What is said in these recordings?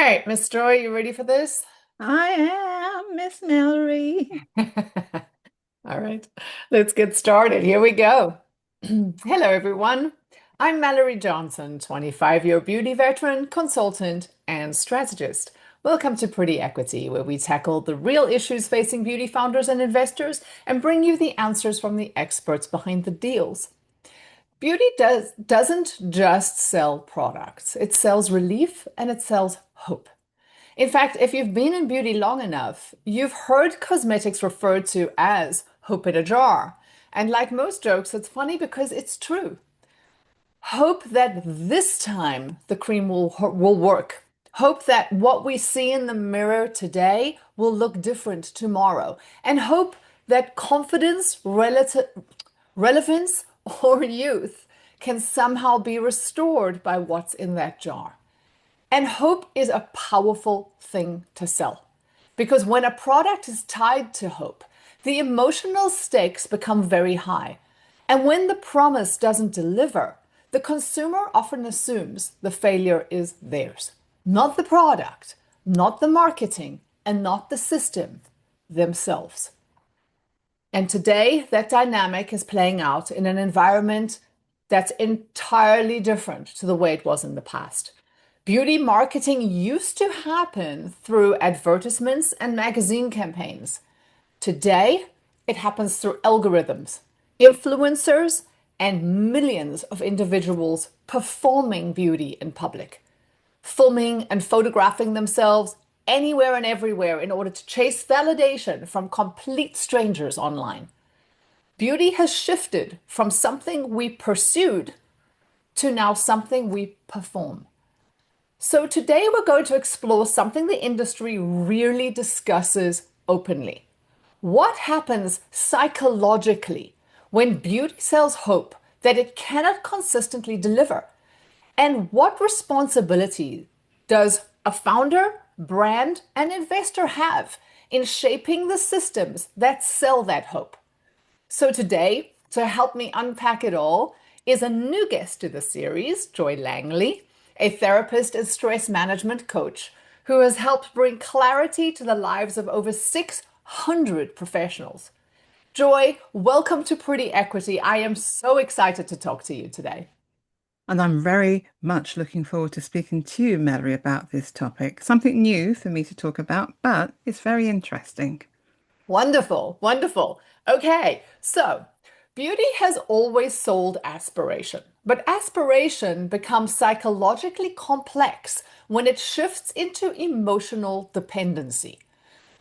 right, Miss Joy, you ready for this? I am Miss Melory. All right, let's get started. Here we go. Hello, everyone. I'm Melory Johnson, 25-year beauty veteran, consultant, and strategist. Welcome to Pretty Equity, where we tackle the real issues facing beauty founders and investors and bring you the answers from the experts behind the deals. Beauty doesn't just sell products. It sells relief and it sells hope. In fact, if you've been in beauty long enough, you've heard cosmetics referred to as hope in a jar. And like most jokes, it's funny because it's true. Hope that this time the cream will work. Hope that what we see in the mirror today will look different tomorrow. And hope that confidence, relevance, or youth can somehow be restored by what's in that jar. And hope is a powerful thing to sell because when a product is tied to hope, the emotional stakes become very high. And when the promise doesn't deliver, the consumer often assumes the failure is theirs, not the product, not the marketing, and not the system themselves. And today, that dynamic is playing out in an environment that's entirely different to the way it was in the past. Beauty marketing used to happen through advertisements and magazine campaigns. Today, it happens through algorithms, influencers, and millions of individuals performing beauty in public, filming and photographing themselves anywhere and everywhere in order to chase validation from complete strangers online. Beauty has shifted from something we pursued to now something we perform. So today we're going to explore something the industry rarely discusses openly. What happens psychologically when beauty sells hope that it cannot consistently deliver? And what responsibility does a founder, brand, and investor have in shaping the systems that sell that hope? So today, to help me unpack it all, is a new guest to the series, Joy Langley, a therapist and stress management coach who has helped bring clarity to the lives of over 600 professionals. Joy, welcome to Pretty Equity. I am so excited to talk to you today. And I'm very much looking forward to speaking to you, Melory, about this topic. Something new for me to talk about, but it's very interesting. Wonderful, wonderful. Okay, so beauty has always sold aspiration, but aspiration becomes psychologically complex when it shifts into emotional dependency.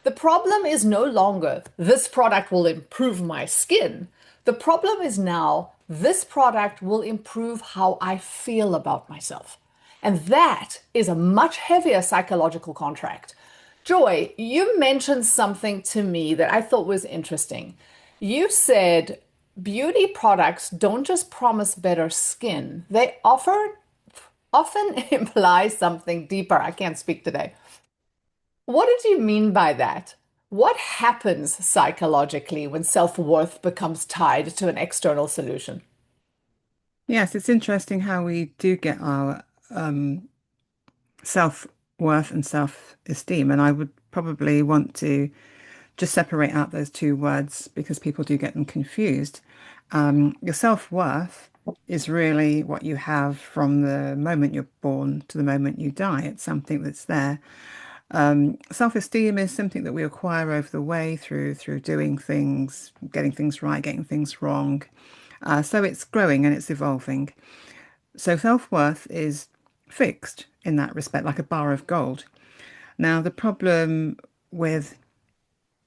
The problem is no longer this product will improve my skin. The problem is now this product will improve how I feel about myself. And that is a much heavier psychological contract. Joy, you mentioned something to me that I thought was interesting. You said beauty products don't just promise better skin, they often imply something deeper. I can't speak today. What did you mean by that? What happens psychologically when self-worth becomes tied to an external solution? Yes, it's interesting how we do get our self-worth and self-esteem. And I would probably want to just separate out those two words because people do get them confused. Your self-worth is really what you have from the moment you're born to the moment you die. It's something that's there. Self-esteem is something that we acquire over the way through doing things, getting things right, getting things wrong. So it's growing and it's evolving. So self-worth is fixed in that respect, like a bar of gold. Now, the problem with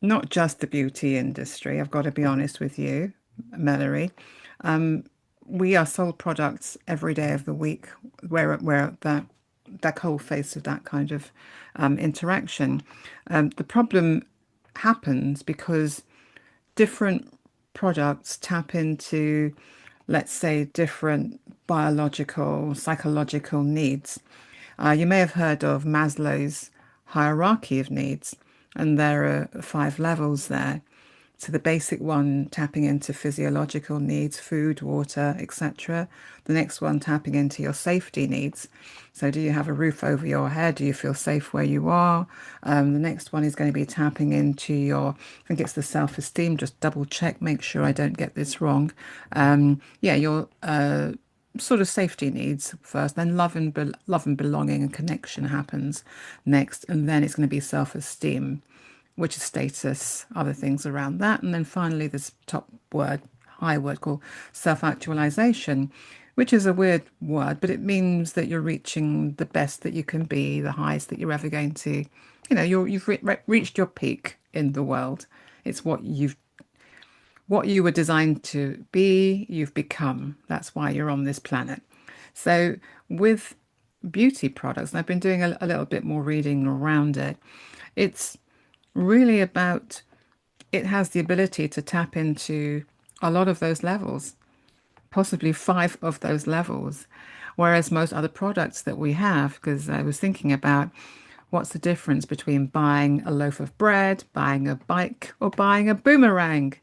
not just the beauty industry, I've got to be honest with you, Mallory. We are sold products every day of the week where that whole face of that kind of interaction. The problem happens because different products tap into, let's say, different biological, psychological needs. You may have heard of Maslow's hierarchy of needs, and there are five levels there. So the basic one tapping into physiological needs, food, water, etc. The next one tapping into your safety needs. So do you have a roof over your head? Do you feel safe where you are? The next one is going to be tapping into your, I think it's the self-esteem. Just double check, make sure I don't get this wrong. Yeah, your sort of safety needs first, then love and belonging and connection happens next, and then it's going to be self-esteem, which is status, other things around that. And then finally, this top word, high word called self-actualization, which is a weird word, but it means that you're reaching the best that you can be, the highest that you're ever going to, you've reached your peak in the world. It's what you were designed to be, you've become. That's why you're on this planet. So with beauty products, and I've been doing a little bit more reading around it, it's really about it has the ability to tap into a lot of those levels, possibly five of those levels. Whereas most other products that we have, because I was thinking about what's the difference between buying a loaf of bread, buying a bike, or buying a boomerang?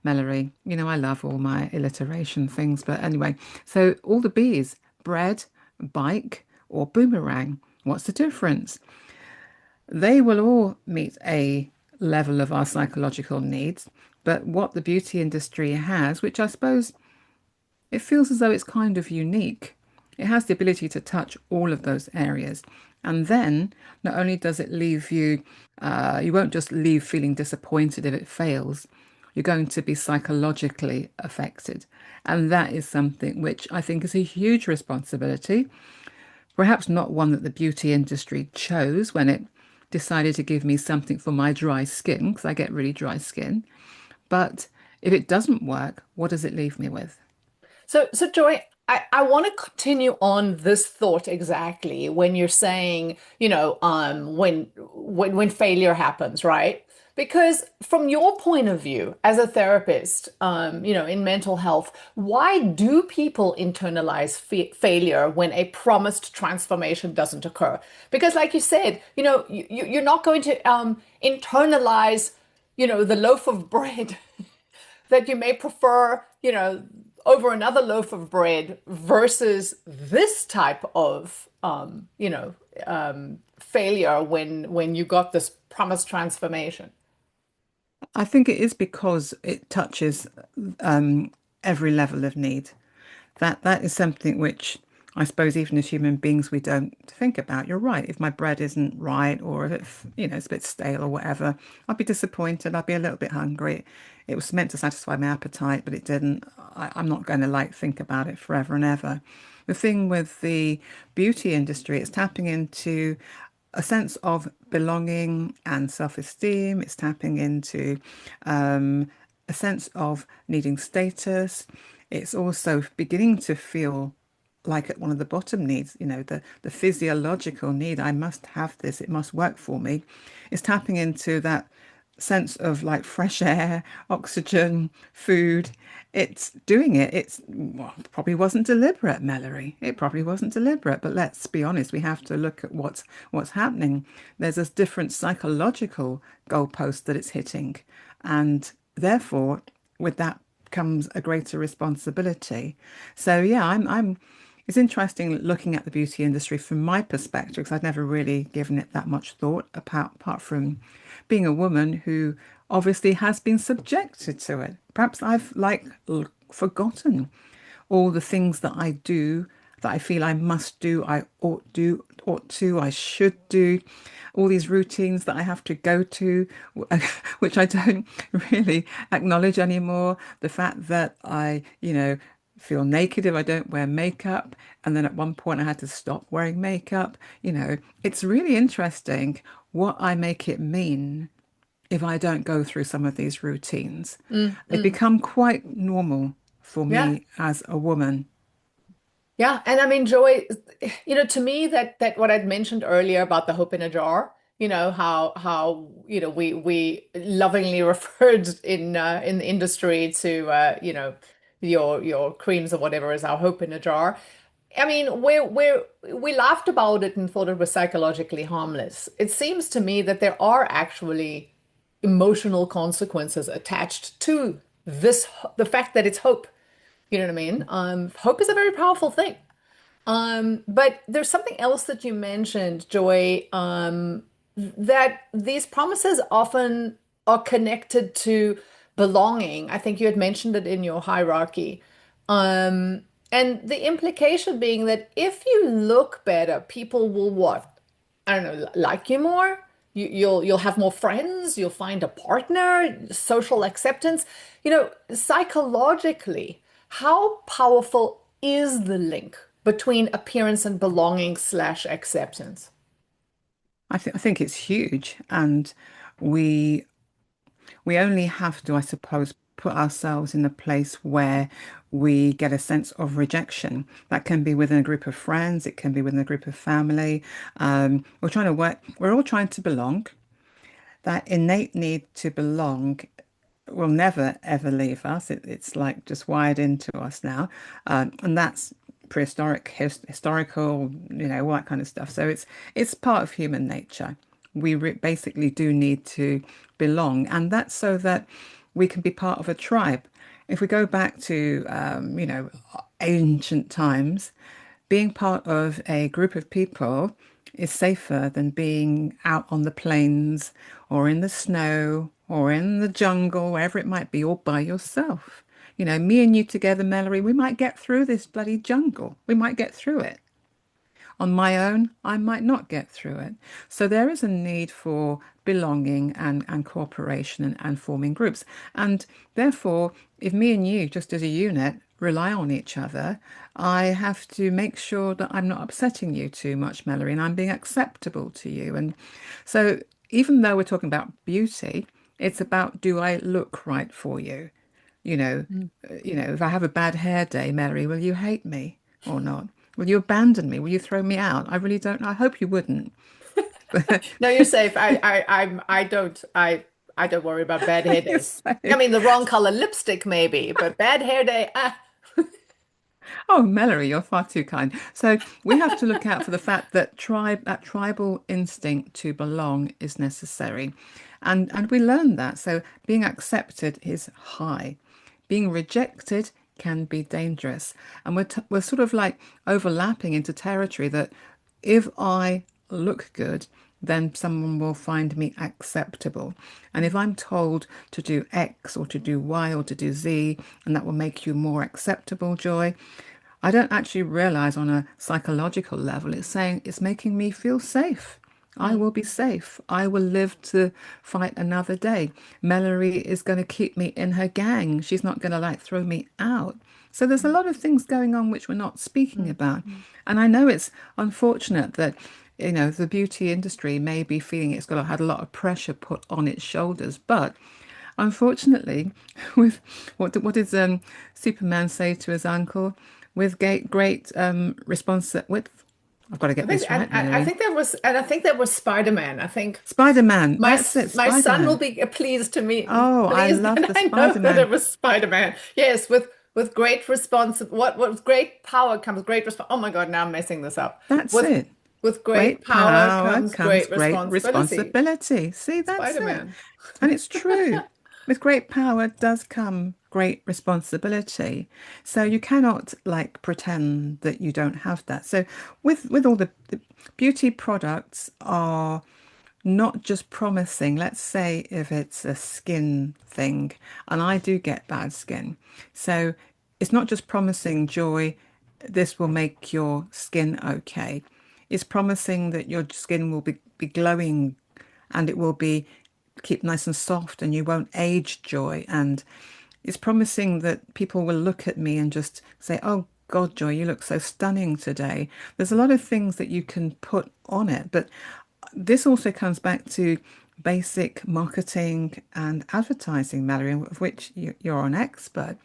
Melory, I love all my alliteration things, but anyway, so all the B's, bread, bike, or boomerang. What's the difference? They will all meet a level of our psychological needs, but what the beauty industry has, which I suppose it feels as though it's kind of unique, it has the ability to touch all of those areas. And then not only does it leave you, you won't just leave feeling disappointed if it fails, you're going to be psychologically affected. And that is something which I think is a huge responsibility. Perhaps not one that the beauty industry chose when it decided to give me something for my dry skin, because I get really dry skin. But if it doesn't work, what does it leave me with? So Joy, I want to continue on this thought exactly when you're saying, when failure happens, right? Because from your point of view as a therapist, in mental health, why do people internalize failure when a promised transformation doesn't occur? Because, like you said, you're not going to internalize, the loaf of bread that you may prefer, over another loaf of bread versus this type of, failure when you got this promised transformation. I think it is because it touches um, every level of need. That is something which I suppose even as human beings we don't think about. You're right. If my bread isn't right, or if it's a bit stale or whatever, I'd be disappointed. I'd be a little bit hungry. It was meant to satisfy my appetite, but it didn't. I'm not going to like think about it forever and ever. The thing with the beauty industry, it's tapping into a sense of belonging and self-esteem. It's tapping into a sense of needing status. It's also beginning to feel like at one of the bottom needs, the physiological need. I must have this. It must work for me. It's tapping into that sense of like fresh air, oxygen, food. It's doing it. It's well, probably wasn't deliberate, Melory. It probably wasn't deliberate, but let's be honest, we have to look at what's happening. There's a different psychological goalpost that it's hitting. And therefore, with that comes a greater responsibility. So yeah, I'm it's interesting looking at the beauty industry from my perspective because I'd never really given it that much thought apart from being a woman who obviously has been subjected to it. Perhaps I've forgotten all the things that I do that I feel I must do, ought to, I should do, all these routines that I have to go to, which I don't really acknowledge anymore. The fact that I feel naked if I don't wear makeup. And then at one point I had to stop wearing makeup. It's really interesting what I make it mean if I don't go through some of these routines. Mm, They mm. become quite normal for Yeah. me as a woman. Yeah, and I mean, Joy, to me that what I'd mentioned earlier about the hope in a jar, how we lovingly referred in the industry to your creams or whatever is our hope in a jar. I mean, we laughed about it and thought it was psychologically harmless. It seems to me that there are actually emotional consequences attached to this, the fact that it's hope. You know what I mean? Hope is a very powerful thing. But there's something else that you mentioned, Joy, that these promises often are connected to belonging. I think you had mentioned it in your hierarchy. Um, and the implication being that if you look better, people will what? I don't know, like you more. You'll have more friends, you'll find a partner, social acceptance. Psychologically, how powerful is the link between appearance and belonging slash acceptance? I think it's huge, and we we only have to, I suppose, put ourselves in a place where we get a sense of rejection. That can be within a group of friends, it can be within a group of family. We're trying to work, we're all trying to belong. That innate need to belong will never ever leave us. It's like just wired into us now, and that's prehistoric, historical, all that kind of stuff. So it's part of human nature. Basically do need to belong, and that's so that we can be part of a tribe. If we go back to ancient times, being part of a group of people is safer than being out on the plains or in the snow or in the jungle, wherever it might be, all by yourself. Me and you together, Mallory, we might get through this bloody jungle. We might get through it. On my own, I might not get through it. So there is a need for belonging and cooperation and forming groups. And therefore, if me and you, just as a unit, rely on each other, I have to make sure that I'm not upsetting you too much, Melanie, and I'm being acceptable to you. And so even though we're talking about beauty, it's about, do I look right for you? You know, if I have a bad hair day, Mary, will you hate me or not? Will you abandon me? Will you throw me out? I really don't know. I hope you wouldn't. No, you're safe. I don't worry about bad hair You're days. I safe. mean, the wrong color lipstick maybe, but bad hair day, ah. Oh, Mellory, you're far too kind. So we have to look out for the fact that tribal instinct to belong is necessary. And we learn that. So being accepted is high. Being rejected can be dangerous. And we're sort of like overlapping into territory that if I look good, then someone will find me acceptable. And if I'm told to do X or to do Y or to do Z, and that will make you more acceptable, Joy, I don't actually realize on a psychological level, it's saying it's making me feel safe. I Mm, will be safe. I will live to fight another day. Mallory is going to keep me in her gang. She's not going to like throw me out. So there's a mm, lot of things going on which we're not speaking mm, about. mm. And I know it's unfortunate that, the beauty industry may be feeling it's got had a lot of pressure put on its shoulders, but unfortunately, with what did Superman say to his uncle? With great response with I've got to get this right, I Mallory. think that was Spider-Man. I think Spider-Man, that's it, my son will Spider-Man. be Oh, I pleased love that the I know that Spider-Man. it was Spider-Man. Yes, with great response. What with great power comes great response. Oh my God, now I'm messing this up. That's With it. with great Great power power comes comes great great responsibility. responsibility. See, that's it. Spider-Man. And it's true. With great power does come great responsibility. So you cannot like pretend that you don't have that. So with all the beauty products are not just promising. Let's say if it's a skin thing, and I do get bad skin. So it's not just promising joy, this will make your skin okay. It's promising that your skin will be glowing and it will be keep nice and soft and you won't age, Joy. And it's promising that people will look at me and just say, oh God, Joy, you look so stunning today. There's a lot of things that you can put on it, but this also comes back to basic marketing and advertising, Mallory, of which you're an expert.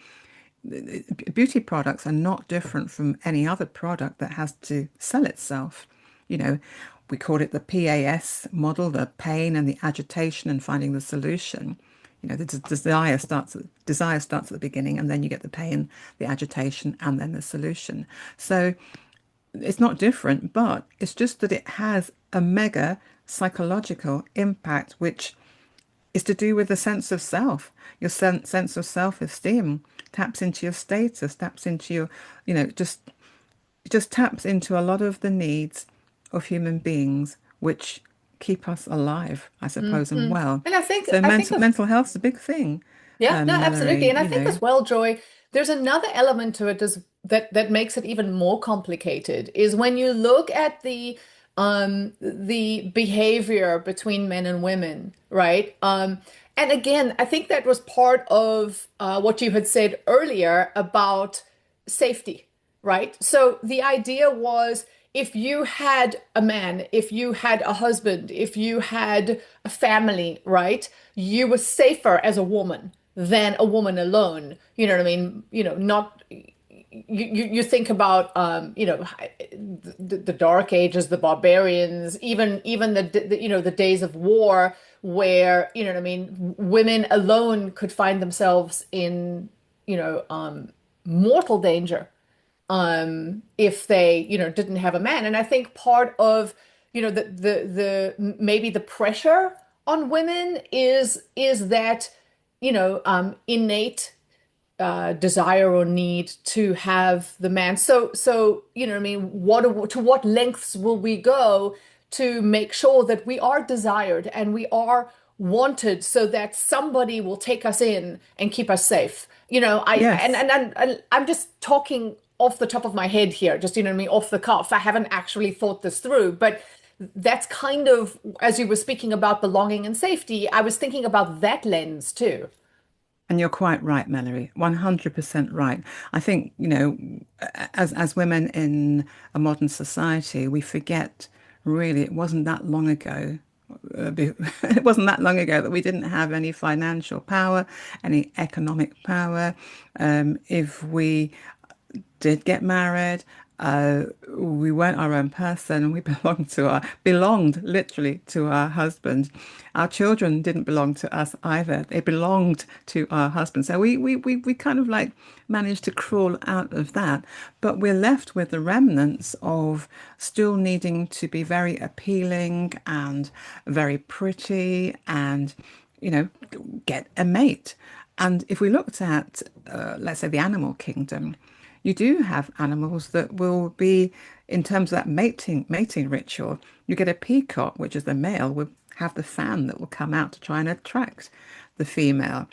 Beauty products are not different from any other product that has to sell itself. You know, we call it the PAS model, the pain and the agitation and finding the solution. The desire starts at the beginning, and then you get the pain, the agitation, and then the solution. So it's not different, but it's just that it has a mega psychological impact, which It's to do with the sense of self. Your sense of self-esteem taps into your status, taps into your, just it just taps into a lot of the needs of human beings, which keep us alive, I suppose, and Hmm. well. And I think So I think of mental health's a big thing, Yeah, no, absolutely. Melory, And I think as well, Joy, there's another element to it that makes it even more complicated is when you look at the behavior between men and women, right? And again, I think that was part of what you had said earlier about safety, right? So the idea was if you had a man, if you had a husband, if you had a family, right, you were safer as a woman than a woman alone. You know what I mean? Not you think about the Dark Ages, the barbarians, even the days of war where you know what I mean, women alone could find themselves in mortal danger if they didn't have a man. And I think part of the maybe the pressure on women is that innate desire or need to have the man. So I mean, to what lengths will we go to make sure that we are desired and we are wanted so that somebody will take us in and keep us safe. yes. And I'm just talking off the top of my head here, just what I mean, off the cuff. I haven't actually thought this through, but that's kind of as you were speaking about belonging and safety, I was thinking about that lens too. And you're quite right, Mallory. 100% right. I think, as women in a modern society, we forget really it wasn't that long ago. It wasn't that long ago that we didn't have any financial power, any economic power. If we did get married. We weren't our own person. We belonged literally to our husband. Our children didn't belong to us either. They belonged to our husband. So we kind of like managed to crawl out of that. But we're left with the remnants of still needing to be very appealing and very pretty and, you know, get a mate. And if we looked at, let's say, the animal kingdom, you do have animals that will be, in terms of that mating ritual, you get a peacock, which is the male, will have the fan that will come out to try and attract the female.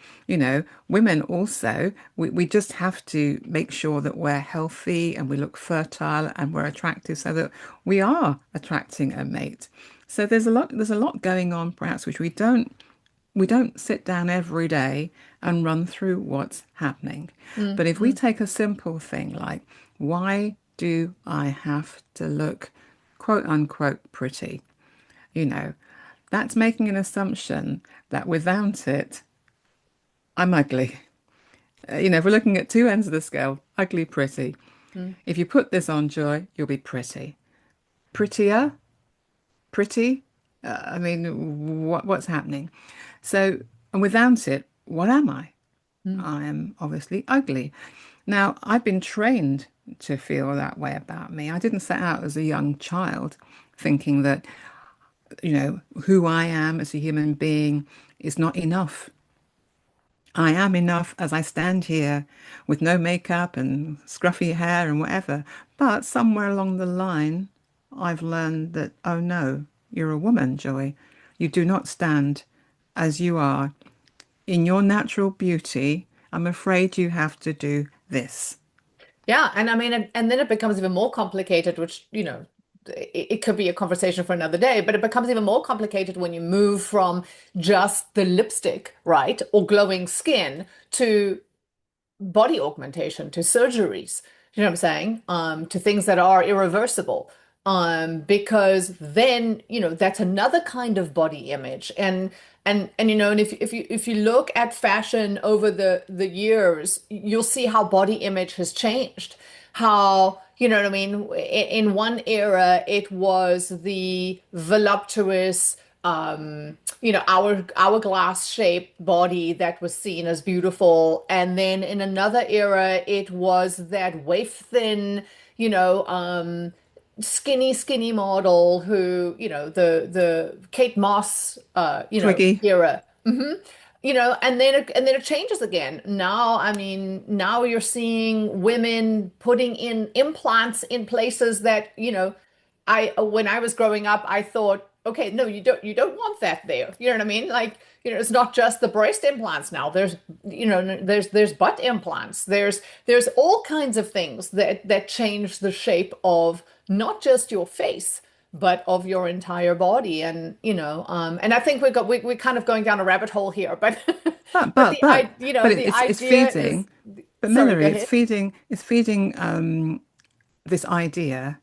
Women also, we just have to make sure that we're healthy and we look fertile and we're attractive so that we are attracting a mate. So there's a lot going on perhaps which we don't sit down every day and run through what's happening. But if we Mm-hmm. take a simple thing like, why do I have to look quote unquote pretty? You know, that's making an assumption that without it, I'm ugly. If we're looking at two ends of the scale, ugly, pretty. If you put this on, Joy, you'll be pretty. Prettier, pretty. I mean, what's happening? So, and without it, what am I? Mm-hmm. I am obviously ugly. Now, I've been trained to feel that way about me. I didn't set out as a young child thinking that, who I am as a human being is not enough. I am enough as I stand here with no makeup and scruffy hair and whatever. But somewhere along the line, I've learned that, oh no, you're a woman, Joy. You do not stand as you are in your natural beauty. I'm afraid you have to do this. Yeah, and I mean, and then it becomes even more complicated, which, it could be a conversation for another day, but it becomes even more complicated when you move from just the lipstick, right, or glowing skin to body augmentation, to surgeries. You know what I'm saying? To things that are irreversible. Because then, that's another kind of body image. And if you look at fashion over the years, you'll see how body image has changed. How, you know what I mean? In one era, it was the voluptuous, hourglass shaped body that was seen as beautiful. And then in another era, it was that waif thin, skinny model who, the Kate Moss, Twiggy. era. hmm and then it changes again. Now, I mean, now you're seeing women putting in implants in places that, I when I was growing up, I thought, okay, no, you don't want that there. You know what I mean? Like, it's not just the breast implants now. There's butt implants. There's all kinds of things that change the shape of not just your face, but of your entire body. And I think we're kind of going down a rabbit hole here, but But but but the but I you know but the it's idea is, feeding. But sorry, go Melory, ahead. it's feeding this idea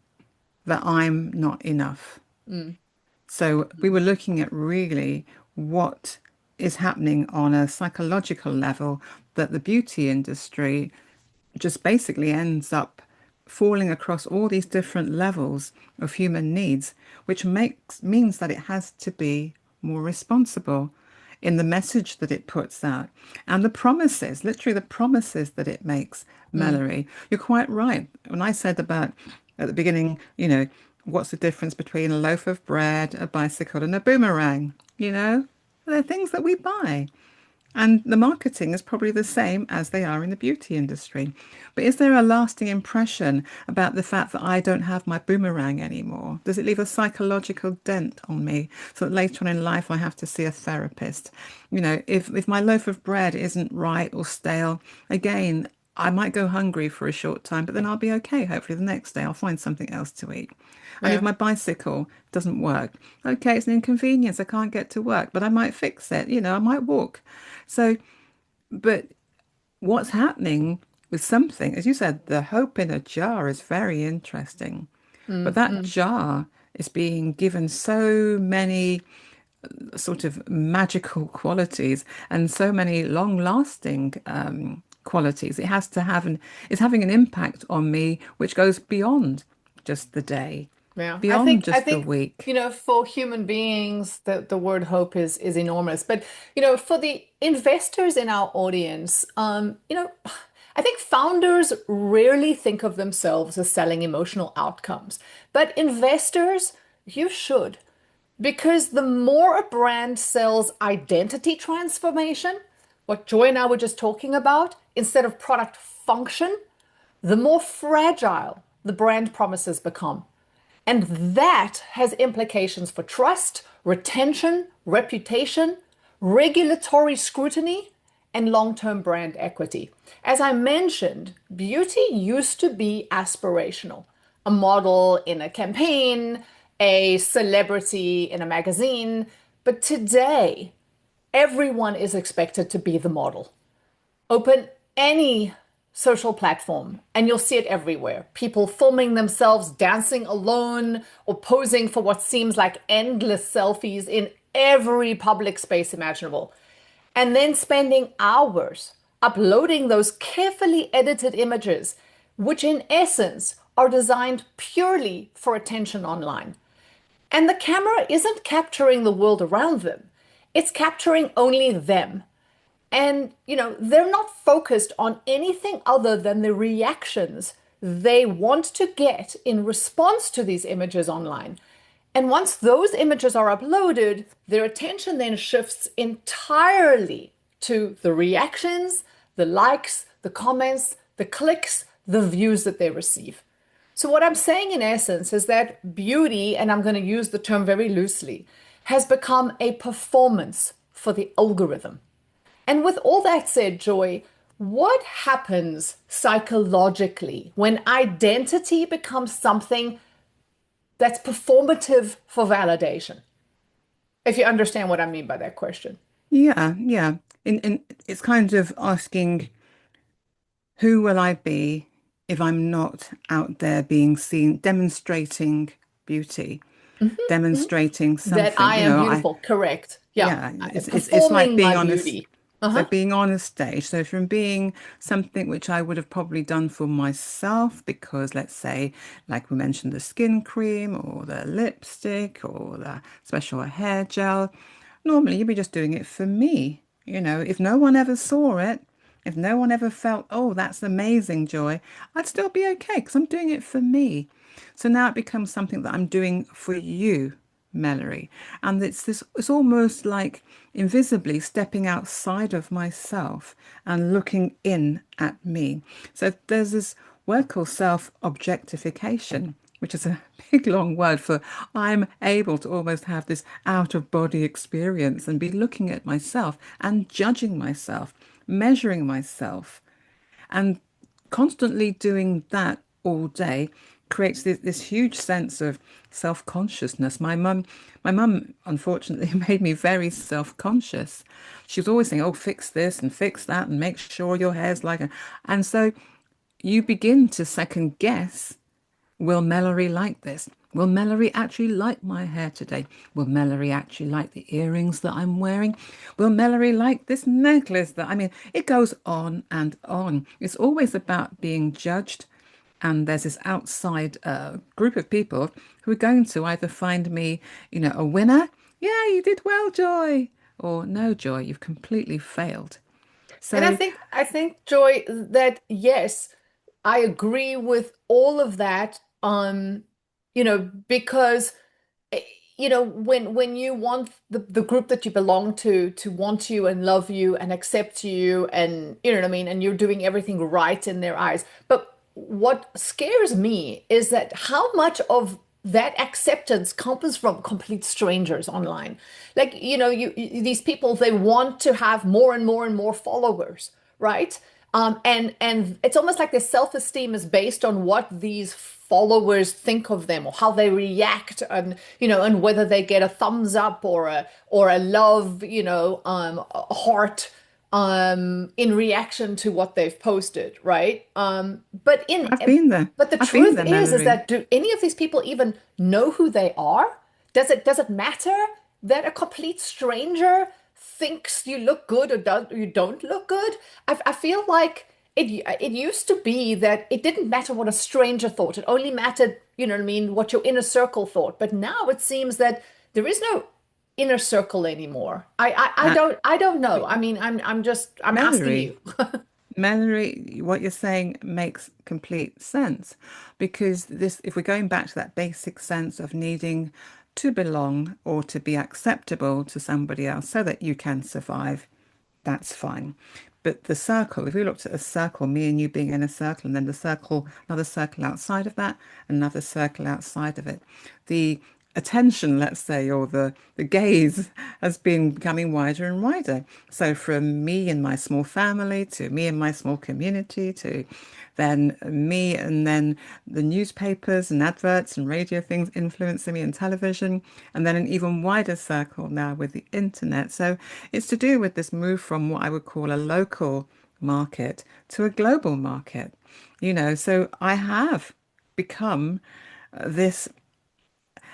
that I'm not enough. Mm, So we were looking at really what is happening on a psychological level, that the beauty industry just basically ends up falling across all these different levels of human needs, which means that it has to be more responsible in the message that it puts out and the promises, literally the promises that it makes, mm. Mallory. You're quite right. When I said about at the beginning, what's the difference between a loaf of bread, a bicycle, and a boomerang? They're things that we buy. And the marketing is probably the same as they are in the beauty industry. But is there a lasting impression about the fact that I don't have my boomerang anymore? Does it leave a psychological dent on me so that later on in life I have to see a therapist? If my loaf of bread isn't right or stale, again, I might go hungry for a short time, but then I'll be okay. Hopefully, the next day I'll find something else to eat. And if Yeah. my bicycle doesn't work, okay, it's an inconvenience. I can't get to work, but I might fix it. I might walk. So, but what's happening with something, as you said, the hope in a jar is very interesting. But Mm, that mm. jar is being given so many sort of magical qualities and so many long-lasting qualities. It has to have it's having an impact on me which goes beyond just the day, Yeah, I beyond think I just the think week. for human beings, the word hope is enormous. But for the investors in our audience, I think founders rarely think of themselves as selling emotional outcomes. But investors, you should, because the more a brand sells identity transformation, what Joy and I were just talking about, instead of product function, the more fragile the brand promises become. And that has implications for trust, retention, reputation, regulatory scrutiny, and long-term brand equity. As I mentioned, beauty used to be aspirational. A model in a campaign, a celebrity in a magazine. But today, everyone is expected to be the model. Open any social platform and you'll see it everywhere. People filming themselves dancing alone or posing for what seems like endless selfies in every public space imaginable. And then spending hours uploading those carefully edited images, which in essence are designed purely for attention online. And the camera isn't capturing the world around them, it's capturing only them. And, they're not focused on anything other than the reactions they want to get in response to these images online. And once those images are uploaded, their attention then shifts entirely to the reactions, the likes, the comments, the clicks, the views that they receive. So, what I'm saying in essence is that beauty, and I'm going to use the term very loosely, has become a performance for the algorithm. And with all that said, Joy, what happens psychologically when identity becomes something that's performative for validation? If you understand what I mean by that question. Yeah, yeah. And it's kind of asking, who will I be if I'm not out there being seen, demonstrating beauty, Mhm, mhm. demonstrating That something? I am beautiful, correct. Yeah. Yeah, it's like Performing being my on a beauty. so Uh-huh. being on a stage. So from being something which I would have probably done for myself, because let's say, like we mentioned, the skin cream or the lipstick or the special hair gel, normally you'd be just doing it for me. If no one ever saw it, if no one ever felt, oh, that's amazing, Joy, I'd still be okay because I'm doing it for me. So now it becomes something that I'm doing for you, Melory. And it's almost like invisibly stepping outside of myself and looking in at me. So there's this word called self-objectification, which is a big long word for I'm able to almost have this out of body experience and be looking at myself and judging myself, measuring myself, and constantly doing that all day creates this huge sense of self-consciousness. My mum unfortunately made me very self-conscious. She was always saying, oh, fix this and fix that and make sure your hair's like a... And so you begin to second guess, will Melory like this? Will Melory actually like my hair today? Will Melory actually like the earrings that I'm wearing? Will Melory like this necklace that, I mean, it goes on and on. It's always about being judged. And there's this outside group of people who are going to either find me, a winner. Yeah, you did well, Joy. Or no, Joy, you've completely failed. And So I think, Joy, that yes, I agree with all of that. Because eh, when you want the group that you belong to want you and love you and accept you, and you know what I mean, and you're doing everything right in their eyes. But what scares me is that how much of that acceptance comes from complete strangers online. Like, these people, they want to have more and more and more followers, right? And it's almost like their self-esteem is based on what these followers think of them or how they react, and whether they get a thumbs up or a love, a heart in reaction to what they've posted, right? I've been there. But the I've been truth there, is Mallory. that do any of these people even know who they are? Does it matter that a complete stranger thinks you look good or you don't look good? I feel like it used to be that it didn't matter what a stranger thought. It only mattered, you know what I mean, what your inner circle thought. But now it seems that there is no inner circle anymore. Uh, I don't know. but I mean, I'm asking Mallory, you. Mallory, what you're saying makes complete sense because this, if we're going back to that basic sense of needing to belong or to be acceptable to somebody else so that you can survive, that's fine. But the circle, if we looked at a circle, me and you being in a circle, and then the circle, another circle outside of that, another circle outside of it, the attention, let's say, or the gaze has been becoming wider and wider. So from me and my small family to me and my small community to then me and then the newspapers and adverts and radio things influencing me and television, and then an even wider circle now with the internet. So it's to do with this move from what I would call a local market to a global market. So I have become this,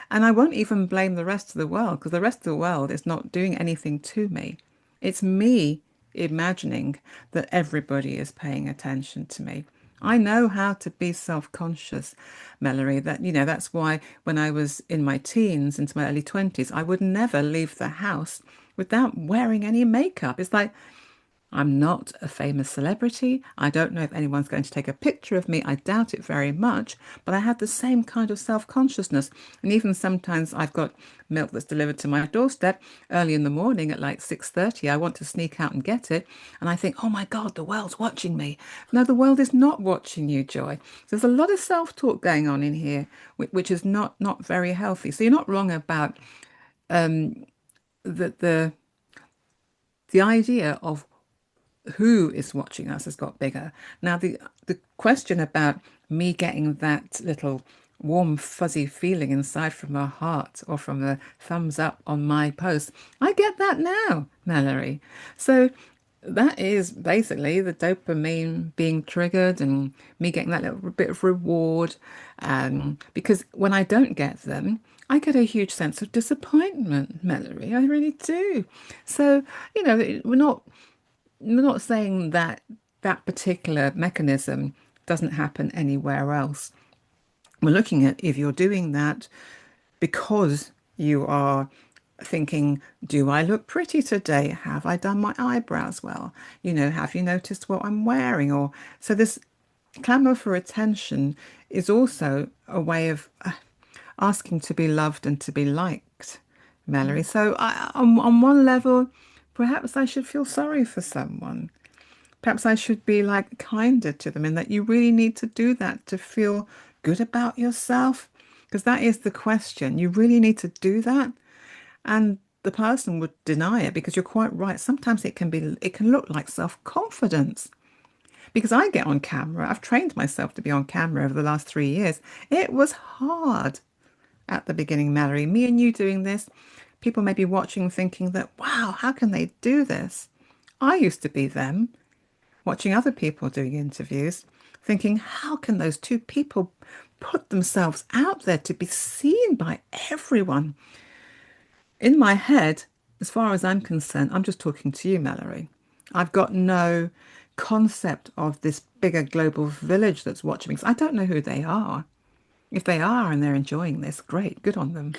and I won't even blame the rest of the world because the rest of the world is not doing anything to me. It's me imagining that everybody is paying attention to me. I know how to be self-conscious, Mallory. That's why when I was in my teens, into my early 20s, I would never leave the house without wearing any makeup. It's like I'm not a famous celebrity. I don't know if anyone's going to take a picture of me. I doubt it very much. But I have the same kind of self-consciousness. And even sometimes I've got milk that's delivered to my doorstep early in the morning at like 6:30. I want to sneak out and get it. And I think, oh my God, the world's watching me. No, the world is not watching you, Joy. There's a lot of self-talk going on in here, which is not very healthy. So you're not wrong about the the idea of who is watching us has got bigger. Now, the question about me getting that little warm, fuzzy feeling inside from a heart or from a thumbs up on my post, I get that now, Mallory. So that is basically the dopamine being triggered and me getting that little bit of reward. Because when I don't get them, I get a huge sense of disappointment, Mallory. I really do. So, we're not saying that that particular mechanism doesn't happen anywhere else. We're looking at if you're doing that because you are thinking, do I look pretty today? Have I done my eyebrows well? Have you noticed what I'm wearing? Or so this clamor for attention is also a way of asking to be loved and to be liked, Mallory. So on one level, perhaps I should feel sorry for someone. Perhaps I should be like kinder to them, and that you really need to do that to feel good about yourself. Because that is the question. You really need to do that. And the person would deny it because you're quite right. Sometimes it can look like self-confidence. Because I get on camera, I've trained myself to be on camera over the last 3 years. It was hard at the beginning, Mallory. Me and you doing this, people may be watching thinking that, wow, how can they do this? I used to be them, watching other people doing interviews, thinking, how can those two people put themselves out there to be seen by everyone? In my head, as far as I'm concerned, I'm just talking to you, Mallory. I've got no concept of this bigger global village that's watching me. 'Cause I don't know who they are. If they are and they're enjoying this, great, good on them.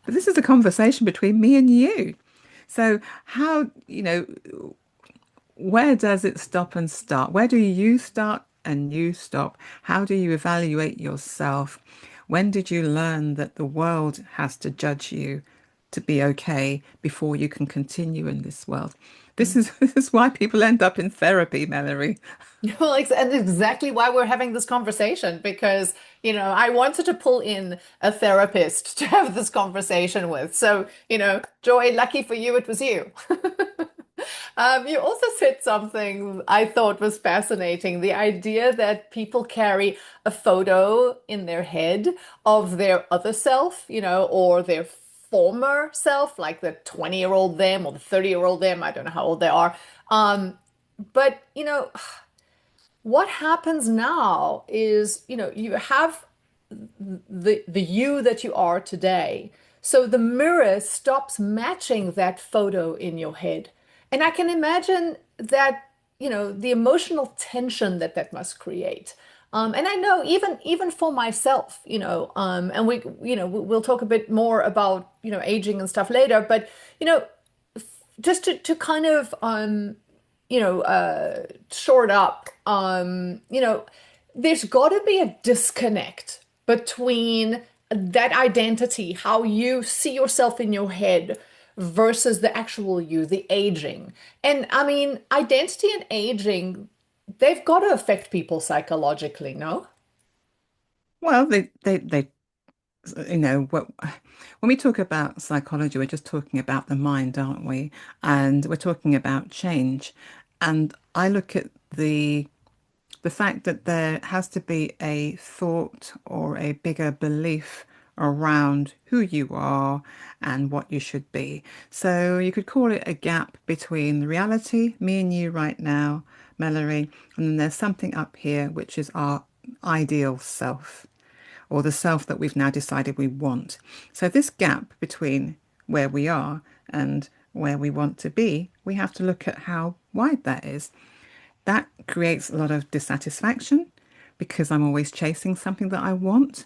But this is a conversation between me and you. So, how, where does it stop and start? Where do you start and you stop? How do you evaluate yourself? When did you learn that the world has to judge you to be okay before you can continue in this world? This is why people end up in therapy, Mallory. Well, and exactly why we're having this conversation because, I wanted to pull in a therapist to have this conversation with. So, Joy, lucky for you, it was you. You also said something I thought was fascinating, the idea that people carry a photo in their head of their other self, or their former self, like the 20-year-old them or the 30-year-old them. I don't know how old they are. But, what happens now is, you have the you that you are today. So the mirror stops matching that photo in your head. And I can imagine that, the emotional tension that that must create. And I know even for myself, and we'll talk a bit more about, aging and stuff later, but, you know, just to kind of short up, there's got to be a disconnect between that identity, how you see yourself in your head versus the actual you, the aging. And I mean, identity and aging, they've got to affect people psychologically, no? Well, they when we talk about psychology, we're just talking about the mind, aren't we? And we're talking about change. And I look at the fact that there has to be a thought or a bigger belief around who you are and what you should be. So you could call it a gap between reality, me and you right now, Mallory, and then there's something up here which is our ideal self or the self that we've now decided we want. So this gap between where we are and where we want to be, we have to look at how wide that is. That creates a lot of dissatisfaction because I'm always chasing something that I want.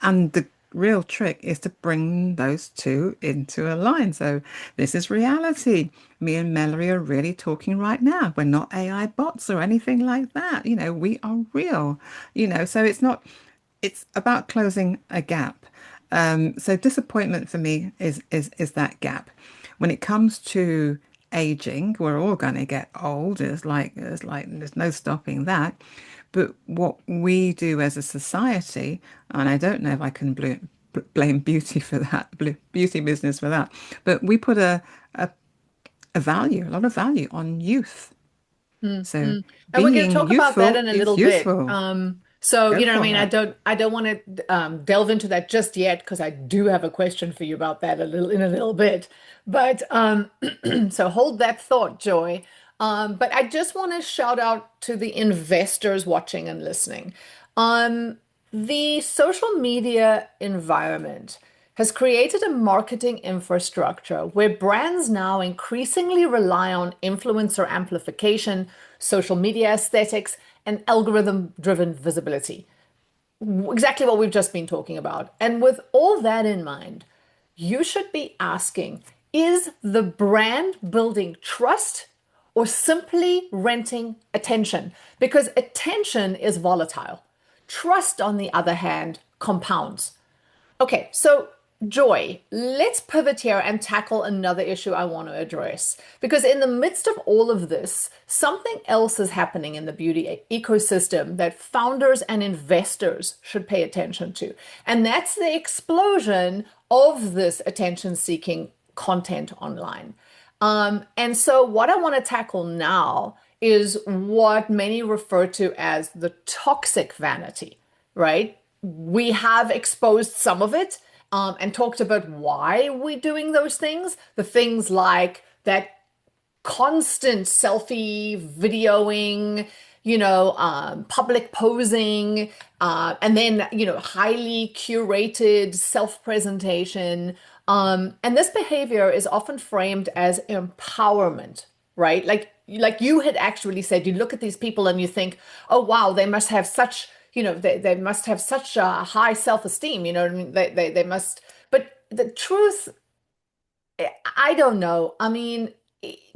And the real trick is to bring those two into a line. So this is reality. Me and Melody are really talking right now. We're not AI bots or anything like that. We are real. So it's about closing a gap. So disappointment for me is that gap. When it comes to aging, we're all going to get old. It's like there's no stopping that. But what we do as a society, and I don't know if I can blame beauty for that, beauty business for that, but we put a value, a lot of value on youth. Mm, So mm. And we're going to being talk about that youthful in a is little bit. useful. So, Go what I for mean, it. I don't want to delve into that just yet because I do have a question for you about that in a little bit. But so hold that thought, Joy. But I just want to shout out to the investors watching and listening. Um, the social media environment has created a marketing infrastructure where brands now increasingly rely on influencer amplification, social media aesthetics, and algorithm-driven visibility. Exactly what we've just been talking about. And with all that in mind, you should be asking, is the brand building trust or simply renting attention? Because attention is volatile. Trust, on the other hand, compounds. Okay, so Joy, let's pivot here and tackle another issue I want to address. Because in the midst of all of this, something else is happening in the beauty ecosystem that founders and investors should pay attention to. And that's the explosion of this attention-seeking content online. And so, what I want to tackle now is what many refer to as the toxic vanity, right? We have exposed some of it and talked about why we're doing those things. The things like that constant selfie videoing, public posing, and then, highly curated self-presentation. And this behavior is often framed as empowerment, right? Like you had actually said, you look at these people and you think, oh, wow, they must have such, they must have such a high self-esteem, you know what I mean? They must, but the truth I don't know. I mean,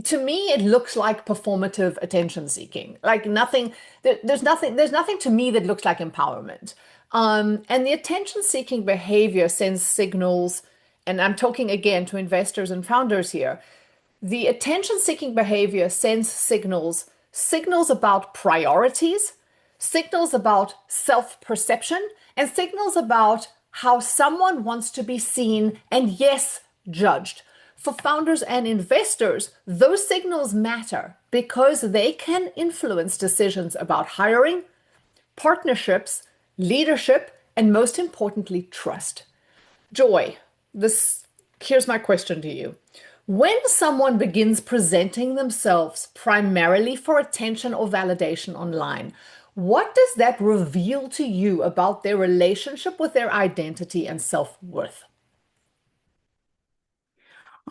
to me, it looks like performative attention seeking. Like nothing, there's nothing to me that looks like empowerment. And the attention seeking behavior sends signals, and I'm talking again to investors and founders here. The attention seeking behavior sends signals about priorities, signals about self perception, and signals about how someone wants to be seen and, yes, judged. For founders and investors, those signals matter because they can influence decisions about hiring, partnerships, leadership, and most importantly, trust. Joy, this here's my question to you. When someone begins presenting themselves primarily for attention or validation online, what does that reveal to you about their relationship with their identity and self-worth?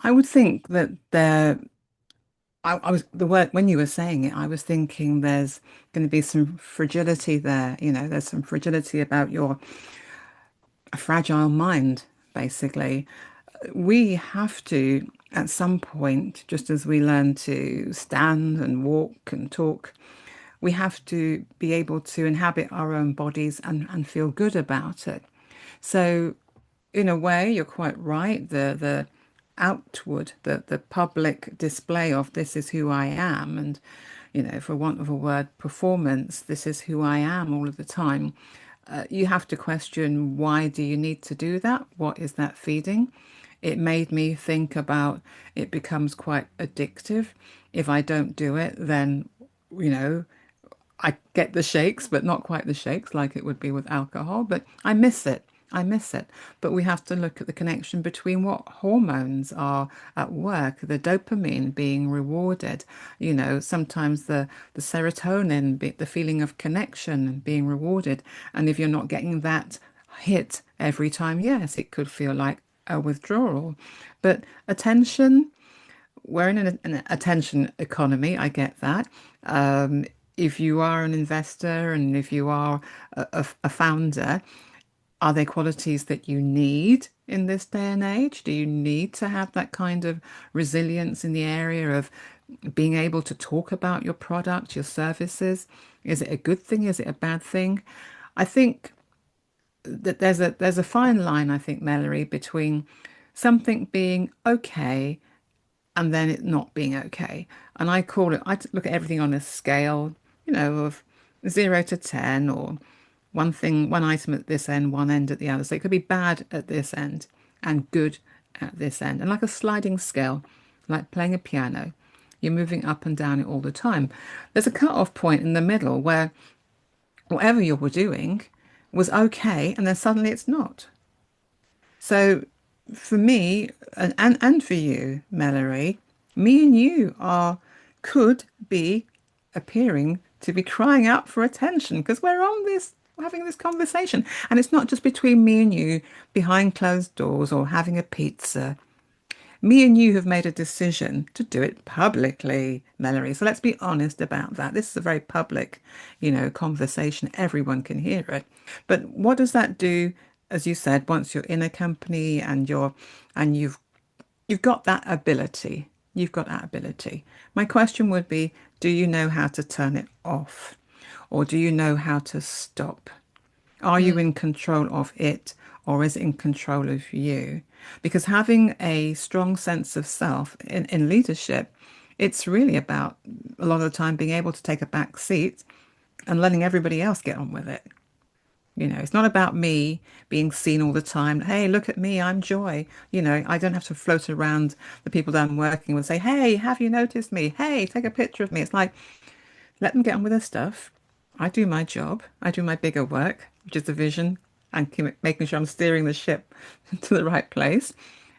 I would think that I was the word when you were saying it, I was thinking there's going to be some fragility there. There's some fragility about your a fragile mind, basically. We have to, at some point, just as we learn to stand and walk and talk, we have to be able to inhabit our own bodies and feel good about it. So, in a way, you're quite right. The outward, the public display of this is who I am, and for want of a word, performance, this is who I am all of the time. You have to question, why do you need to do that? What is that feeding? It made me think about, it becomes quite addictive. If I don't do it, then, you know, I get the shakes, but not quite the shakes like it would be with alcohol, but I miss it. I miss it. But we have to look at the connection between what hormones are at work, the dopamine being rewarded, sometimes the serotonin, the feeling of connection being rewarded. And if you're not getting that hit every time, yes, it could feel like a withdrawal. But attention, we're in an attention economy. I get that. If you are an investor and if you are a founder, are there qualities that you need in this day and age? Do you need to have that kind of resilience in the area of being able to talk about your product, your services? Is it a good thing? Is it a bad thing? I think that there's a fine line, I think, Melory, between something being okay and then it not being okay. And I call it, look at everything on a scale, of 0 to 10, or one thing, one item at this end, one end at the other. So it could be bad at this end and good at this end. And like a sliding scale, like playing a piano, you're moving up and down it all the time. There's a cut-off point in the middle where whatever you were doing was okay, and then suddenly it's not. So for me, and for you, Mallory, me and you could be appearing to be crying out for attention because we're having this conversation. And it's not just between me and you behind closed doors or having a pizza. Me and you have made a decision to do it publicly, Mallory. So let's be honest about that. This is a very public, conversation. Everyone can hear it. But what does that do, as you said, once you're in a company and you've got that ability? You've got that ability. My question would be, do you know how to turn it off? Or do you know how to stop? Are you in control of it, or is it in control of you? Because having a strong sense of self in leadership, it's really about a lot of the time being able to take a back seat and letting everybody else get on with it. It's not about me being seen all the time. Hey, look at me, I'm Joy. I don't have to float around the people that I'm working with, say, hey, have you noticed me? Hey, take a picture of me. It's like, let them get on with their stuff. I do my job. I do my bigger work, which is the vision and making sure I'm steering the ship to the right place.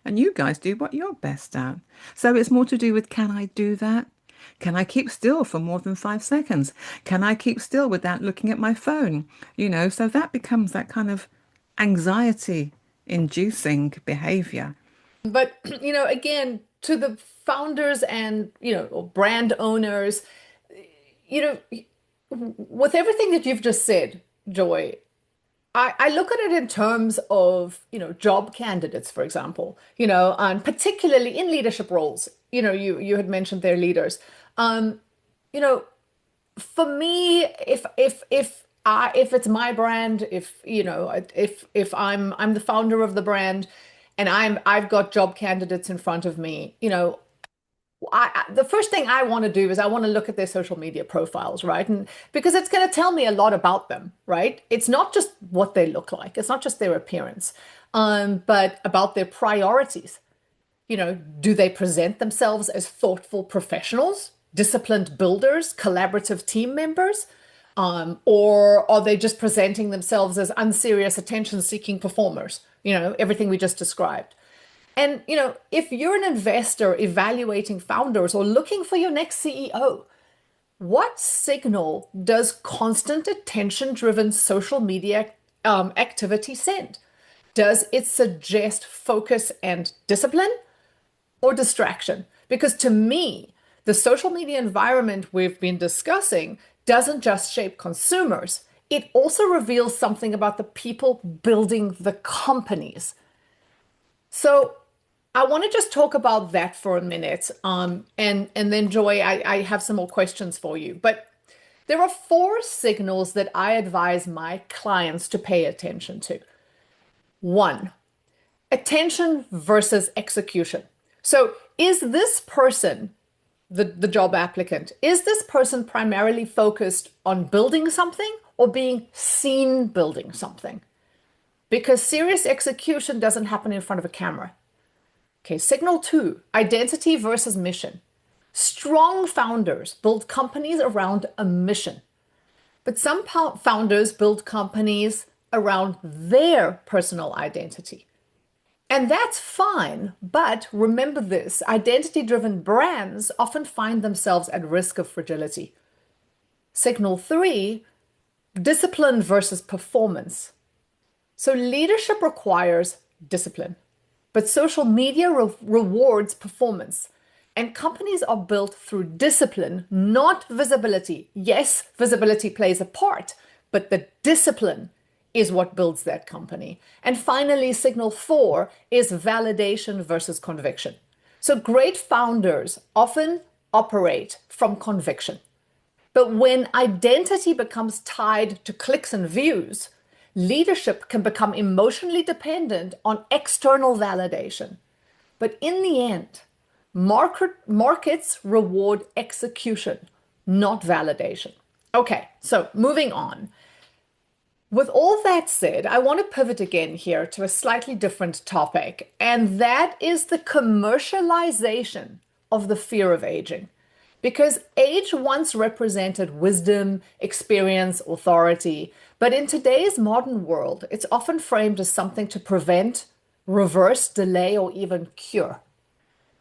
And you guys do what you're best at. So it's more to do with, can I do that? Can I keep still for more than 5 seconds? Can I keep still without looking at my phone? So that becomes that kind of anxiety inducing behavior. But, again, to the founders and, or brand owners, you know, with everything that you've just said, Joy, I look at it in terms of, job candidates, for example, and particularly in leadership roles. You had mentioned their leaders. Um, you know, for me, if it's my brand, if I'm the founder of the brand and I've got job candidates in front of me, the first thing I want to do is I want to look at their social media profiles, right? And because it's going to tell me a lot about them, right? It's not just what they look like, it's not just their appearance, but about their priorities. Do they present themselves as thoughtful professionals, disciplined builders, collaborative team members? Or are they just presenting themselves as unserious, attention-seeking performers? Everything we just described. And, if you're an investor evaluating founders or looking for your next CEO, what signal does constant attention-driven social media activity send? Does it suggest focus and discipline or distraction? Because to me, the social media environment we've been discussing doesn't just shape consumers, it also reveals something about the people building the companies. So I want to just talk about that for a minute. And then Joy, I have some more questions for you. But there are four signals that I advise my clients to pay attention to. One, attention versus execution. So is this person, the job applicant, is this person primarily focused on building something or being seen building something? Because serious execution doesn't happen in front of a camera. Okay, signal two, identity versus mission. Strong founders build companies around a mission, but some founders build companies around their personal identity. And that's fine, but remember this, identity-driven brands often find themselves at risk of fragility. Signal three, discipline versus performance. So leadership requires discipline, but social media rewards performance. And companies are built through discipline, not visibility. Yes, visibility plays a part, but the discipline is what builds that company. And finally, signal four is validation versus conviction. So great founders often operate from conviction. But when identity becomes tied to clicks and views, leadership can become emotionally dependent on external validation. But in the end, markets reward execution, not validation. Okay, so moving on. With all that said, I want to pivot again here to a slightly different topic, and that is the commercialization of the fear of aging. Because age once represented wisdom, experience, authority, but in today's modern world, it's often framed as something to prevent, reverse, delay, or even cure.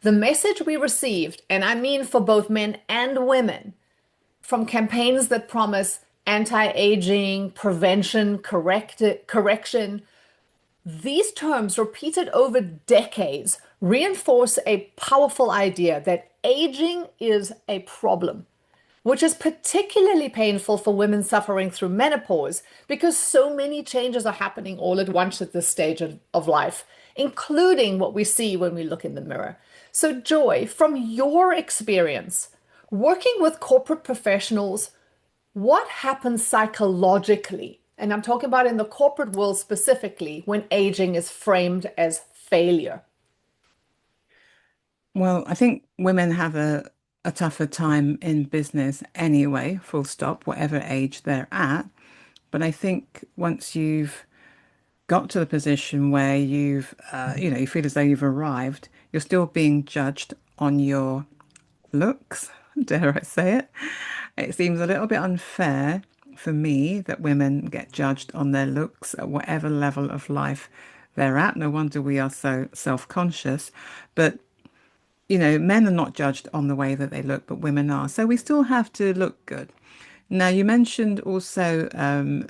The message we received, and I mean for both men and women, from campaigns that promise anti-aging, prevention, correction, these terms repeated over decades reinforce a powerful idea that aging is a problem, which is particularly painful for women suffering through menopause because so many changes are happening all at once at this stage of life, including what we see when we look in the mirror. So, Joy, from your experience, working with corporate professionals, what happens psychologically And I'm talking about in the corporate world specifically, when aging is framed as failure. Well, I think women have a tougher time in business anyway, full stop, whatever age they're at. But I think once you've got to the position where you feel as though you've arrived, you're still being judged on your looks, dare I say it. It seems a little bit unfair for me that women get judged on their looks at whatever level of life they're at. No wonder we are so self-conscious. But men are not judged on the way that they look, but women are. So we still have to look good. Now, you mentioned also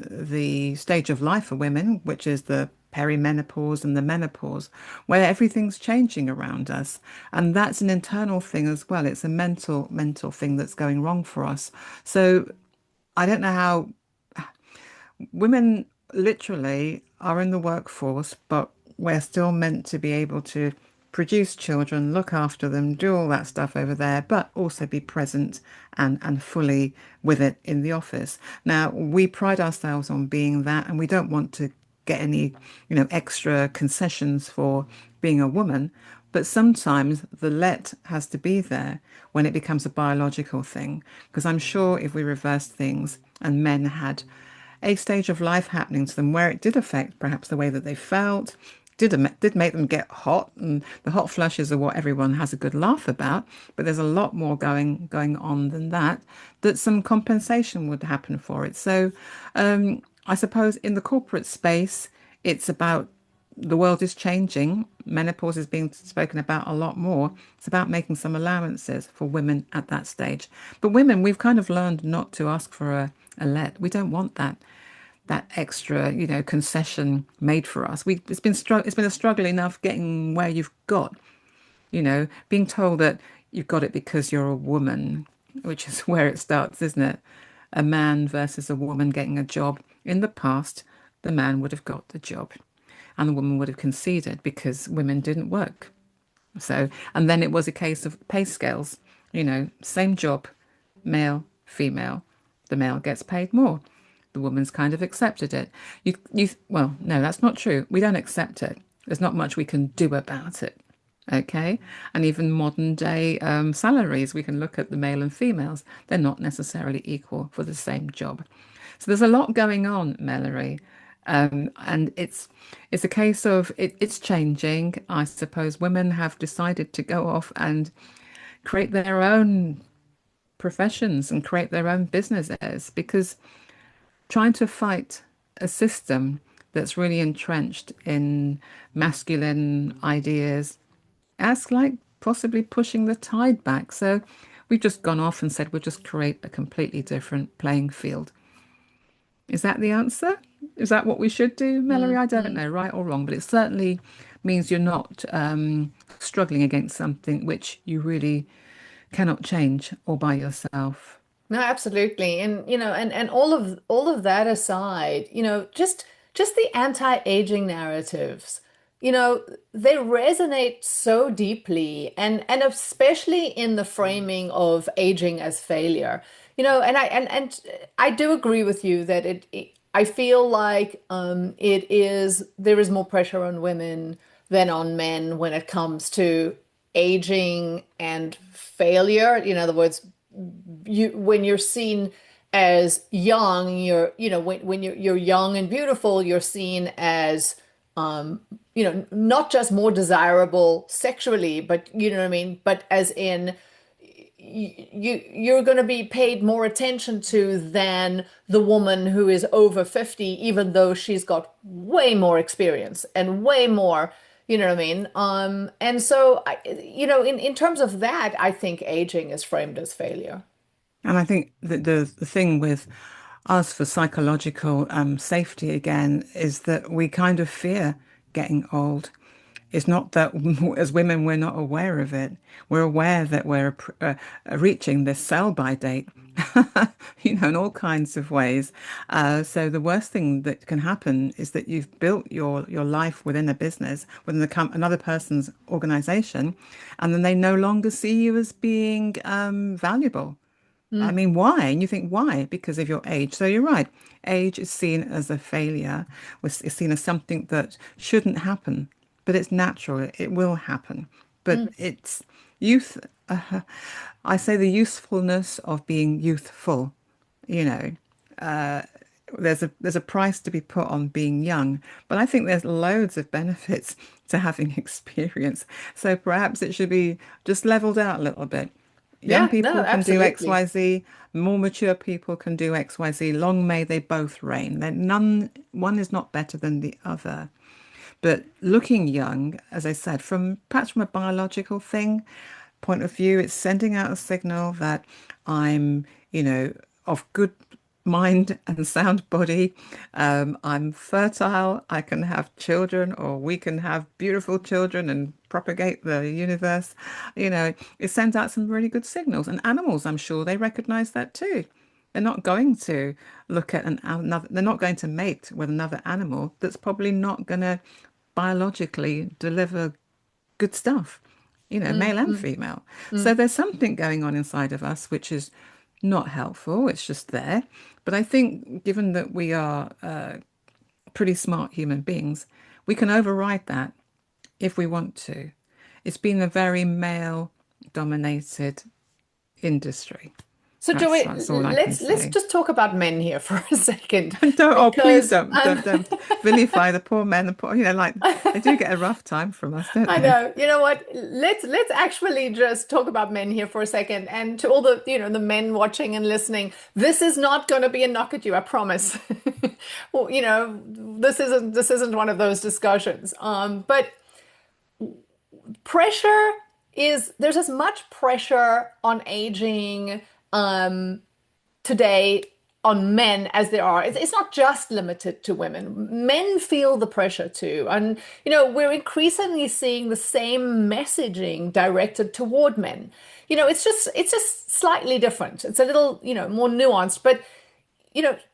the stage of life for women, which is the perimenopause and the menopause, where everything's changing around us. And that's an internal thing as well. It's a mental thing that's going wrong for us. So I don't know how women literally are in the workforce, but we're still meant to be able to produce children, look after them, do all that stuff over there, but also be present and fully with it in the office. Now, we pride ourselves on being that, and we don't want to get any, extra concessions for being a woman. But sometimes the let has to be there when it becomes a biological thing. Because I'm sure if we reverse things and men had a stage of life happening to them where it did affect perhaps the way that they felt, did make them get hot, and the hot flushes are what everyone has a good laugh about. But there's a lot more going on than that. That some compensation would happen for it. So I suppose in the corporate space, it's about the world is changing. Menopause is being spoken about a lot more. It's about making some allowances for women at that stage. But women, we've kind of learned not to ask for a let. We don't want that extra, concession made for us. It's been a struggle enough getting where you've got, being told that you've got it because you're a woman, which is where it starts, isn't it? A man versus a woman getting a job. In the past, the man would have got the job and the woman would have conceded because women didn't work. So, and then it was a case of pay scales, same job, male, female, the male gets paid more. The woman's kind of accepted it. Well, no, that's not true. We don't accept it. There's not much we can do about it. Okay. And even modern day salaries, we can look at the male and females. They're not necessarily equal for the same job. So there's a lot going on, Melory. And it's a case of it's changing. I suppose women have decided to go off and create their own professions and create their own businesses because trying to fight a system that's really entrenched in masculine ideas as like possibly pushing the tide back. So we've just gone off and said we'll just create a completely different playing field. Is that the answer? Is that what we should do, Mallory? I don't Mhm. know, right or wrong, but it certainly means you're not struggling against something which you really cannot change all by yourself. No, absolutely. And and all of that aside, just the anti-aging narratives, they resonate so deeply and especially in the framing of aging as failure. And I do agree with you that I feel like there is more pressure on women than on men when it comes to aging and failure. In other words, when you're seen as young, when you're young and beautiful, you're seen as not just more desirable sexually, but you know what I mean, but as in you're going to be paid more attention to than the woman who is over 50, even though she's got way more experience and way more, you know what I mean? And so in terms of that, I think aging is framed as failure. And I think that the thing with us for psychological safety again is that we kind of fear getting old. It's not that as women we're not aware of it. We're aware that we're reaching this sell-by date, in all kinds of ways. So the worst thing that can happen is that you've built your life within a business, within another person's organization, and then they no longer see you as being valuable. I mean, why? And you think, why? Because of your age. So you're right. Age is seen as a failure, is seen as something that shouldn't happen, but it's natural. It will happen. But it's youth. I say the usefulness of being youthful, you know. There's a price to be put on being young, but I think there's loads of benefits to having experience. So perhaps it should be just leveled out a little bit. Young Yeah, no, people can do absolutely. XYZ, more mature people can do XYZ. Long may they both reign. One is not better than the other. But looking young, as I said, from perhaps from a biological thing point of view, it's sending out a signal that I'm, of good mind and sound body. I'm fertile. I can have children, or we can have beautiful children and propagate the universe. It sends out some really good signals. And animals, I'm sure they recognize that too. They're not going to look at another, they're not going to mate with another animal that's probably not going to biologically deliver good stuff, Mm, male and mm, female. So mm. there's something going on inside of us which is not helpful. It's just there. But I think given that we are pretty smart human beings, we can override that if we want to. It's been a very male dominated industry. So That's Joey, that's all I can let's say. just talk about men here for a second, And don't, oh, please because don't vilify the poor men. The poor, like they do get a rough time from us, don't I they? know. You know what? Let's actually just talk about men here for a second. And to all the, the men watching and listening, this is not going to be a knock at you, I promise. Well, this isn't one of those discussions. But pressure there's as much pressure on aging today on men as there are. It's not just limited to women. Men feel the pressure too. And, we're increasingly seeing the same messaging directed toward men. It's just slightly different. It's a little, more nuanced, but,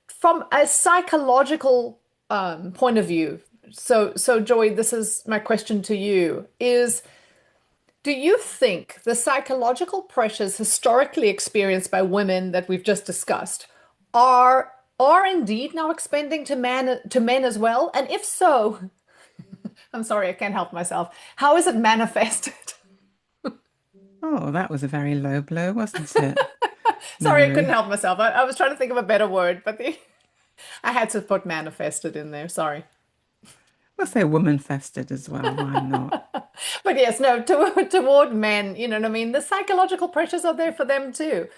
from a psychological point of view. So Joy, this is my question to you, is do you think the psychological pressures historically experienced by women that we've just discussed are indeed now expanding to men as well? And if so, I'm sorry, I can't help myself. How is it manifested? Oh, that was a very low blow, wasn't it, Sorry, I couldn't Melory? help myself. I was trying to think of a better word, but I had to put manifested in there. Sorry. We'll say woman fested as well. Why not? But yes, no, toward men, you know what I mean? The psychological pressures are there for them too,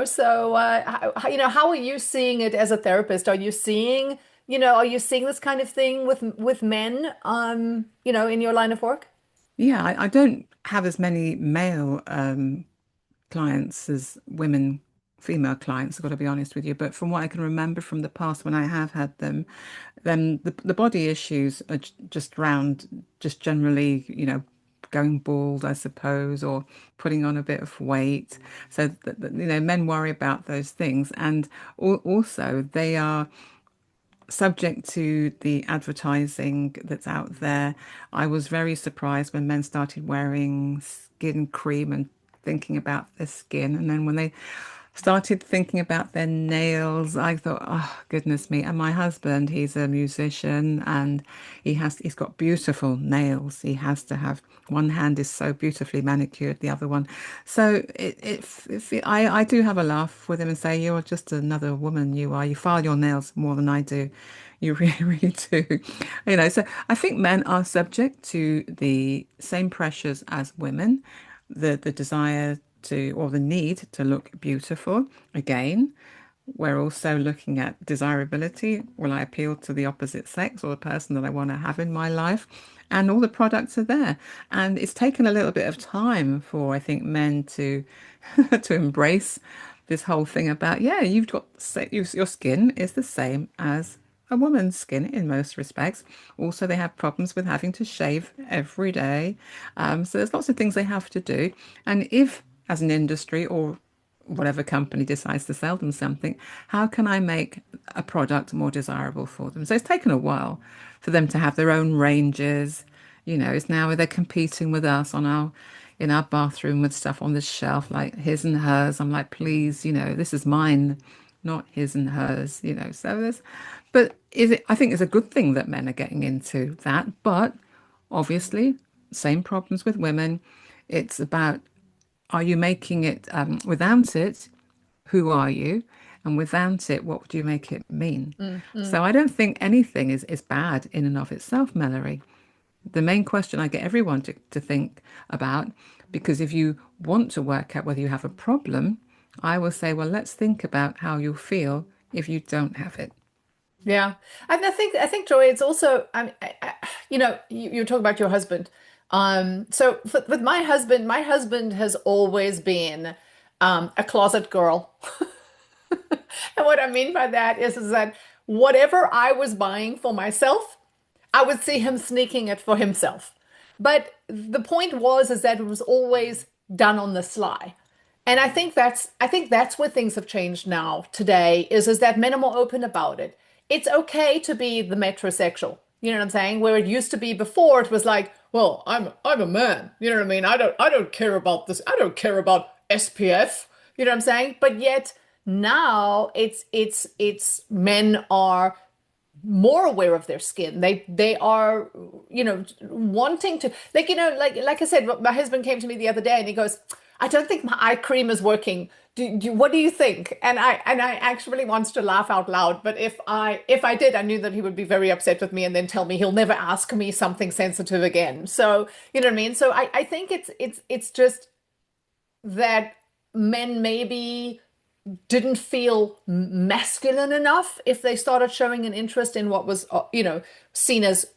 So, how are you seeing it as a therapist? Are you seeing this kind of thing with men, in your line of work? Yeah, I don't have as many male clients as women, female clients, I've got to be honest with you. But from what I can remember from the past when I have had them, then the body issues are just round, just generally, going bald, I suppose, or putting on a bit of weight. So men worry about those things, and also they are subject to the advertising that's out there. I was very surprised when men started wearing skin cream and thinking about their skin. And then when they started thinking about their nails, I thought, oh, goodness me. And my husband, he's a musician and he's got beautiful nails. He has to have one hand is so beautifully manicured, the other one. So I do have a laugh with him and say, you're just another woman, you are. You file your nails more than I do. You really, really do. So I think men are subject to the same pressures as women, the desire to, or the need to look beautiful. Again, we're also looking at desirability. Will I appeal to the opposite sex or the person that I want to have in my life? And all the products are there. And it's taken a little bit of time for, I think, men to to embrace this whole thing about, yeah, your skin is the same as a woman's skin in most respects. Also, they have problems with having to shave every day. So there's lots of things they have to do. And if, as an industry or whatever company decides to sell them something, how can I make a product more desirable for them? So it's taken a while for them to have their own ranges. It's now they're competing with us on our, in our bathroom with stuff on the shelf, like his and hers. I'm like, please, this is mine, not his and hers. So but I think it's a good thing that men are getting into that, but obviously, same problems with women. It's about, are you making it, without it, who are you? And without it, what would you make it mean? Mm. So I don't think anything is bad in and of itself, Mallory. The main question I get everyone to think about, because if you want to work out whether you have a problem, I will say, well, let's think about how you'll feel if you don't have it. Yeah, I think Joy, it's also you talk about your husband. So with my husband has always been a closet girl. And what I mean by that is that whatever I was buying for myself, I would see him sneaking it for himself. But the point was is that it was always done on the sly. And I think that's where things have changed now today is that men are more open about it. It's okay to be the metrosexual. You know what I'm saying? Where it used to be before, it was like, well, I'm a man. You know what I mean? I don't care about this. I don't care about SPF. You know what I'm saying? But yet now it's men are more aware of their skin. They are, wanting to like I said, my husband came to me the other day and he goes, I don't think my eye cream is working. What do you think? And I actually wants to laugh out loud, but if I did, I knew that he would be very upset with me and then tell me he'll never ask me something sensitive again. So, you know what I mean? So I think it's just that men maybe didn't feel masculine enough if they started showing an interest in what was seen as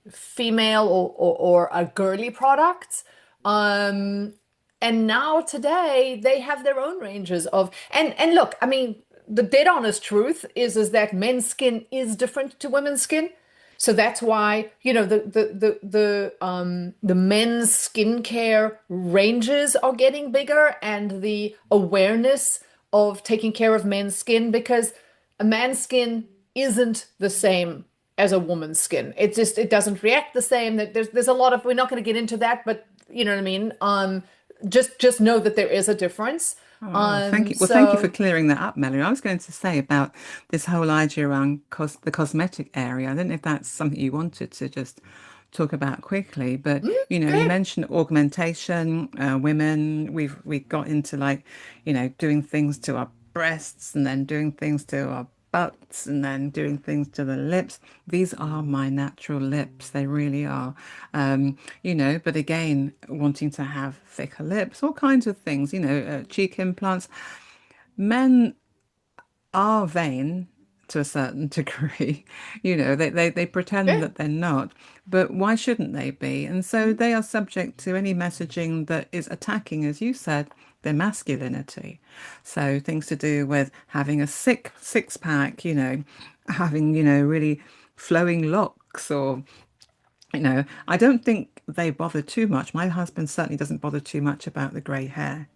female or a girly products. um and now today they have their own ranges of, and look, I mean, the dead honest truth is that men's skin is different to women's skin. So that's why, the men's skincare ranges are getting bigger, and the awareness of taking care of men's skin, because a man's skin isn't the same as a woman's skin. It doesn't react the same. That there's a lot of, we're not going to get into that, but you know what I mean? Just know that there is a difference. Oh, thank you. Well, thank you for So clearing that up, Melanie. I was going to say about this whole idea around the cosmetic area. I don't know if that's something you wanted to just talk about quickly, but you good. mentioned augmentation, women. We got into like, doing things to our breasts and then doing things to our butts and then doing things to the lips. These are my natural lips. They really are. But again, wanting to have thicker lips, all kinds of things, cheek implants. Men are vain to a certain degree. They pretend Yeah. that they're not, but why shouldn't they be? And so they are subject to any messaging that is attacking, as you said, their masculinity. So things to do with having a six pack, having, really flowing locks or I don't think they bother too much. My husband certainly doesn't bother too much about the grey hair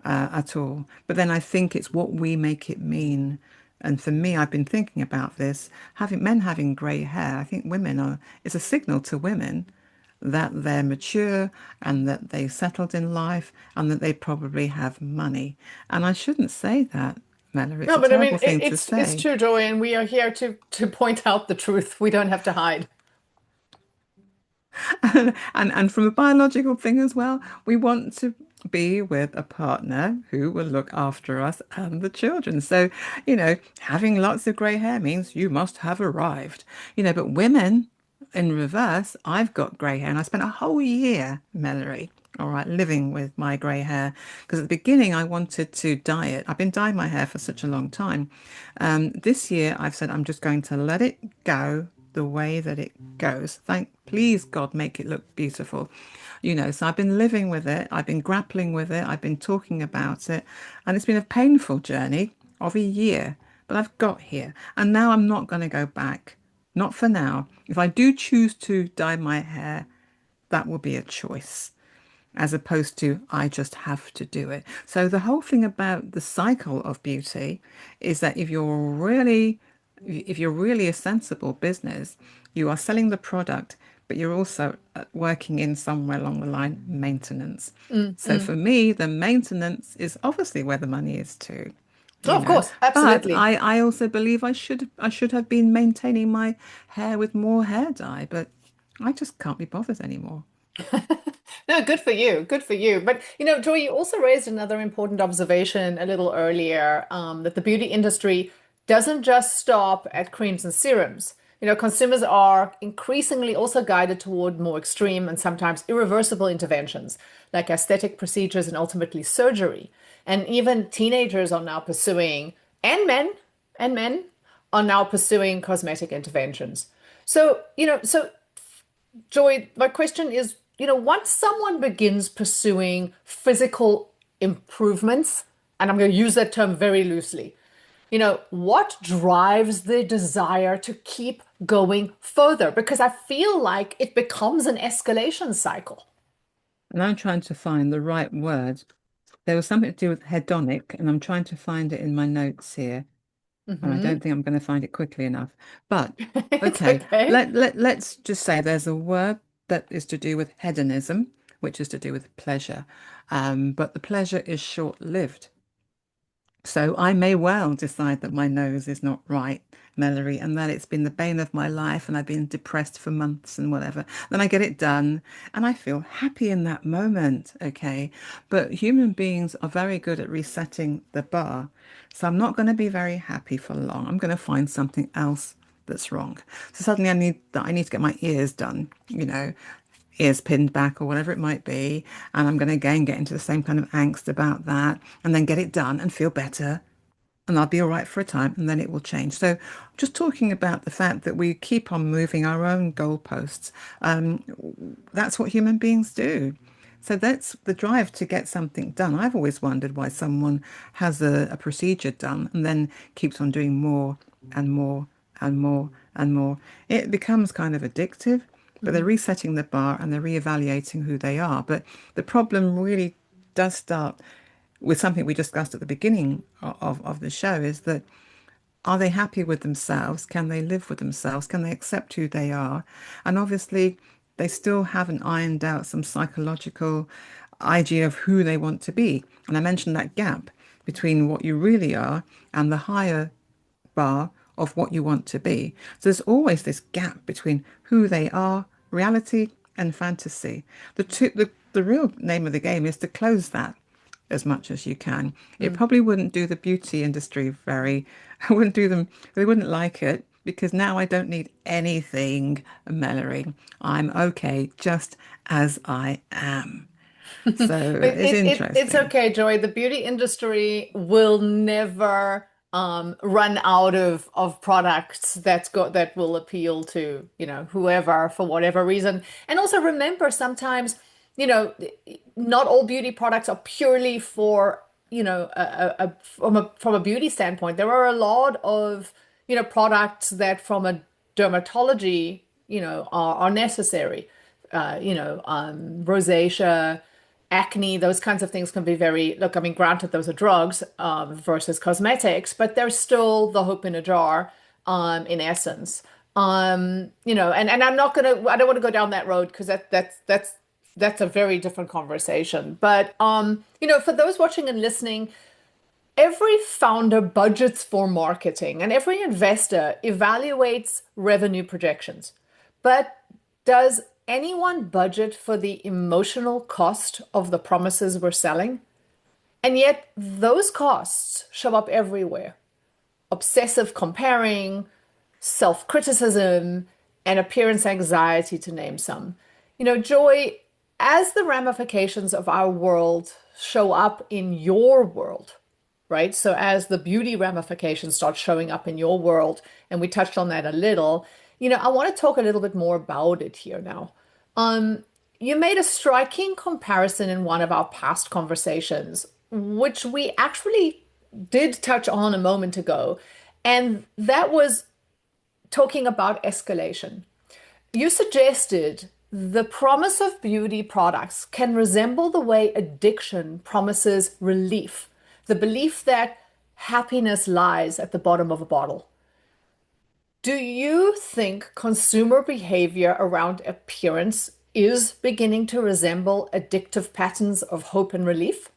at all. But then I think it's what we make it mean. And for me, I've been thinking about this. Having men having grey hair, I think women are, it's a signal to women that they're mature and that they settled in life and that they probably have money. And I shouldn't say that, Mella. It's No, a but I mean, terrible thing to it's say. true, Joey, and we are here to point out the truth. We don't have to hide. And from a biological thing as well, we want to be with a partner who will look after us and the children. So, having lots of grey hair means you must have arrived. But women in reverse, I've got grey hair and I spent a whole year, Mallory, all right, living with my grey hair. Because at the beginning, I wanted to dye it. I've been dyeing my hair for such a long time. This year, I've said I'm just going to let it go the way that it goes. Please, God, make it look beautiful. So I've been living with it. I've been grappling with it. I've been talking about it. And it's been a painful journey of a year, but I've got here. And now I'm not going to go back. Not for now. If I do choose to dye my hair, that will be a choice as opposed to I just have to do it. So the whole thing about the cycle of beauty is that if you're really a sensible business, you are selling the product but you're also working in somewhere along the line maintenance. Mm, So mm. for me, the maintenance is obviously where the money is too, Oh, you of know. course, But absolutely. I also believe I should have been maintaining my hair with more hair dye, but I just can't be bothered anymore. No, good for you. Good for you. But, Joy, you also raised another important observation a little earlier, that the beauty industry doesn't just stop at creams and serums. Consumers are increasingly also guided toward more extreme and sometimes irreversible interventions, like aesthetic procedures and ultimately surgery. And even teenagers are now pursuing, and men are now pursuing cosmetic interventions. So Joy, my question is, once someone begins pursuing physical improvements, and I'm going to use that term very loosely, what drives the desire to keep going further? Because I feel like it becomes an escalation cycle. And I'm trying to find the right word. There was something to do with hedonic, and I'm trying to find it in my notes here. And I don't Hmm. think I'm going to find it quickly enough. But It's okay, okay. let's just say there's a word that is to do with hedonism, which is to do with pleasure. But the pleasure is short-lived. So I may well decide that my nose is not right, Melory, and that it's been the bane of my life and I've been depressed for months and whatever. Then I get it done and I feel happy in that moment, okay? But human beings are very good at resetting the bar. So I'm not going to be very happy for long. I'm going to find something else that's wrong. So suddenly I need to get my ears done, ears pinned back or whatever it might be. And I'm going to again get into the same kind of angst about that and then get it done and feel better. And I'll be all right for a time and then it will change. So, just talking about the fact that we keep on moving our own goalposts, um, that's what human beings do. So, that's the drive to get something done. I've always wondered why someone has a procedure done and then keeps on doing more and more and more and more. It becomes kind of addictive, but they're Mhm. resetting the bar and they're reevaluating who they are. But the problem really does start with something we discussed at the beginning of the show is that are they happy with themselves? Can they live with themselves? Can they accept who they are? And obviously, they still haven't ironed out some psychological idea of who they want to be. And I mentioned that gap between what you really are and the higher bar of what you want to be. So there's always this gap between who they are, reality, and fantasy. The real name of the game is to close that as much as you can. It Mm. probably wouldn't do the beauty industry very, I wouldn't do them, they wouldn't like it because now I don't need anything, Mallory. I'm okay just as I am. So it's It's interesting. okay, Joy. The beauty industry will never run out of products that will appeal to, whoever for whatever reason. And also remember sometimes, you know, not all beauty products are purely for, from a beauty standpoint. There are a lot of, products that from a dermatology, are necessary. Rosacea, acne, those kinds of things can be very, look, I mean, granted, those are drugs versus cosmetics, but they're still the hope in a jar in essence. And I don't want to go down that road because that's a very different conversation. But, for those watching and listening, every founder budgets for marketing and every investor evaluates revenue projections. But does anyone budget for the emotional cost of the promises we're selling? And yet, those costs show up everywhere: obsessive comparing, self criticism, and appearance anxiety, to name some. Joy, as the ramifications of our world show up in your world, right? So, as the beauty ramifications start showing up in your world, and we touched on that a little, I want to talk a little bit more about it here now. Um, you made a striking comparison in one of our past conversations, which we actually did touch on a moment ago, and that was talking about escalation. You suggested the promise of beauty products can resemble the way addiction promises relief, the belief that happiness lies at the bottom of a bottle. Do you think consumer behavior around appearance is beginning to resemble addictive patterns of hope and relief?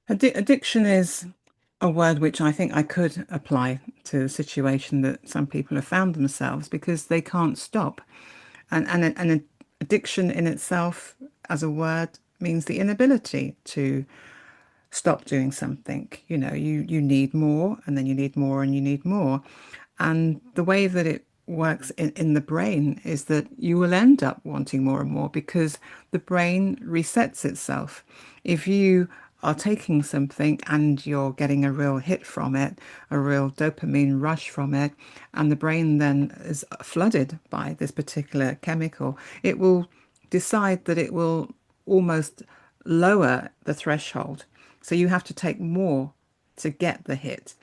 Addiction is a word which I think I could apply to the situation that some people have found themselves because they can't stop. And addiction in itself, as a word, means the inability to stop doing something. You need more, and then you need more, and you need more. And the way that it works in the brain is that you will end up wanting more and more because the brain resets itself. If you are taking something and you're getting a real hit from it, a real dopamine rush from it, and the brain then is flooded by this particular chemical, it will decide that it will almost lower the threshold. So you have to take more to get the hit.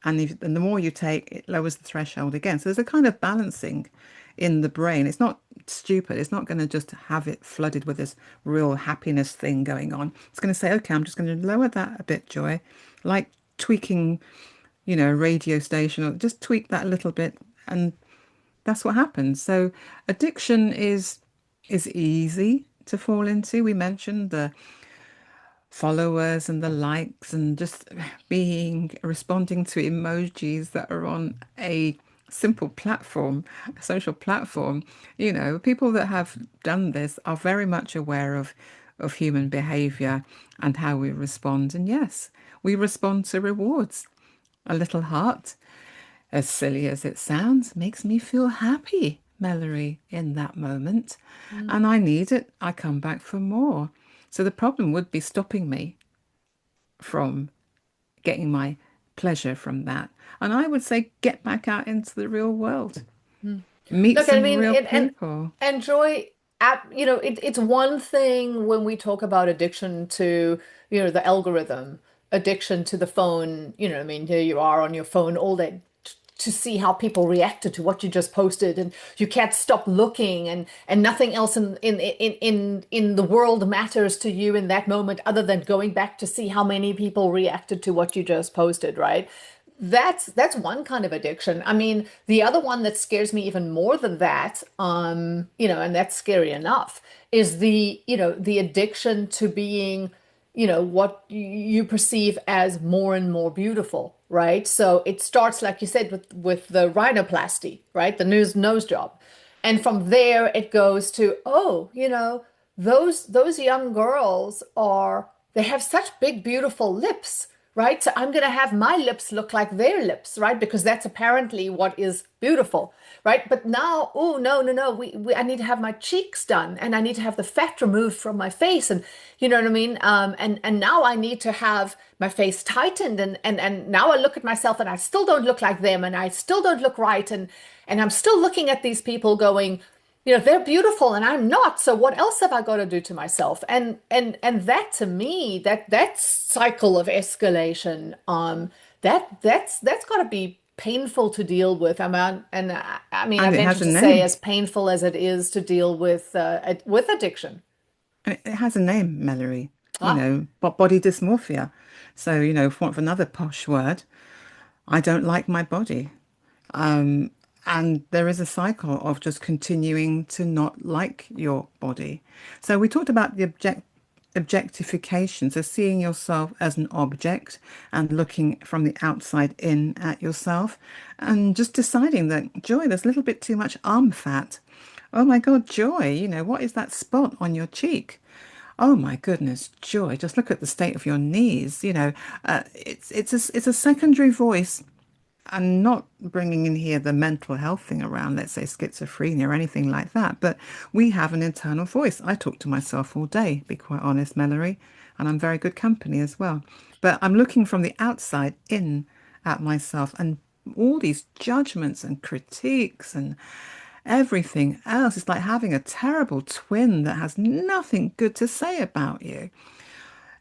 And the more you take, it lowers the threshold again. So there's a kind of balancing in the brain. It's not stupid. It's not going to just have it flooded with this real happiness thing going on. It's going to say, okay, I'm just going to lower that a bit, Joy, like tweaking, a radio station, or just tweak that a little bit. And that's what happens. So addiction is easy to fall into. We mentioned the followers and the likes and just responding to emojis that are on a simple platform, a social platform. People that have done this are very much aware of human behavior and how we respond. And yes, we respond to rewards. A little heart, as silly as it sounds, makes me feel happy, Melory, in that moment. Mm, And I need it. I come back for more. So the problem would be stopping me from getting my pleasure from that. And I would say get back out into the real world, mm. meet Look, I some mean, real people. and joy, it's one thing when we talk about addiction to, the algorithm, addiction to the phone. I mean, here you are on your phone all day to see how people reacted to what you just posted, and you can't stop looking, and nothing else in the world matters to you in that moment other than going back to see how many people reacted to what you just posted, right? That's one kind of addiction. I mean, the other one that scares me even more than that, and that's scary enough, is the addiction to being, what you perceive as more and more beautiful, right? So it starts, like you said, with the rhinoplasty, right? The nose job. And from there it goes to, oh, those young girls they have such big, beautiful lips, right? So I'm going to have my lips look like their lips, right? Because that's apparently what is beautiful, right? But now, oh, no, no, no, I need to have my cheeks done, and I need to have the fat removed from my face. And you know what I mean? And now I need to have my face tightened, and now I look at myself and I still don't look like them, and I still don't look right. And I'm still looking at these people going, they're beautiful and I'm not. So what else have I got to do to myself? And that, to me, that cycle of escalation, that's got to be painful to deal with. I mean, I And it venture has a to say name. as painful as it is to deal with addiction. And it has a name, Melory. Ah. But body dysmorphia. So, for want of another posh word, I don't like my body. And there is a cycle of just continuing to not like your body. So we talked about the objectification, so seeing yourself as an object and looking from the outside in at yourself, and just deciding that, Joy, there's a little bit too much arm fat. Oh my God, Joy, what is that spot on your cheek? Oh my goodness, Joy, just look at the state of your knees. It's a secondary voice, and not bringing in here the mental health thing around, let's say schizophrenia or anything like that. But we have an internal voice. I talk to myself all day, be quite honest, Mallory, and I'm very good company as well. But I'm looking from the outside in at myself, and all these judgments and critiques and everything else. It's like having a terrible twin that has nothing good to say about you.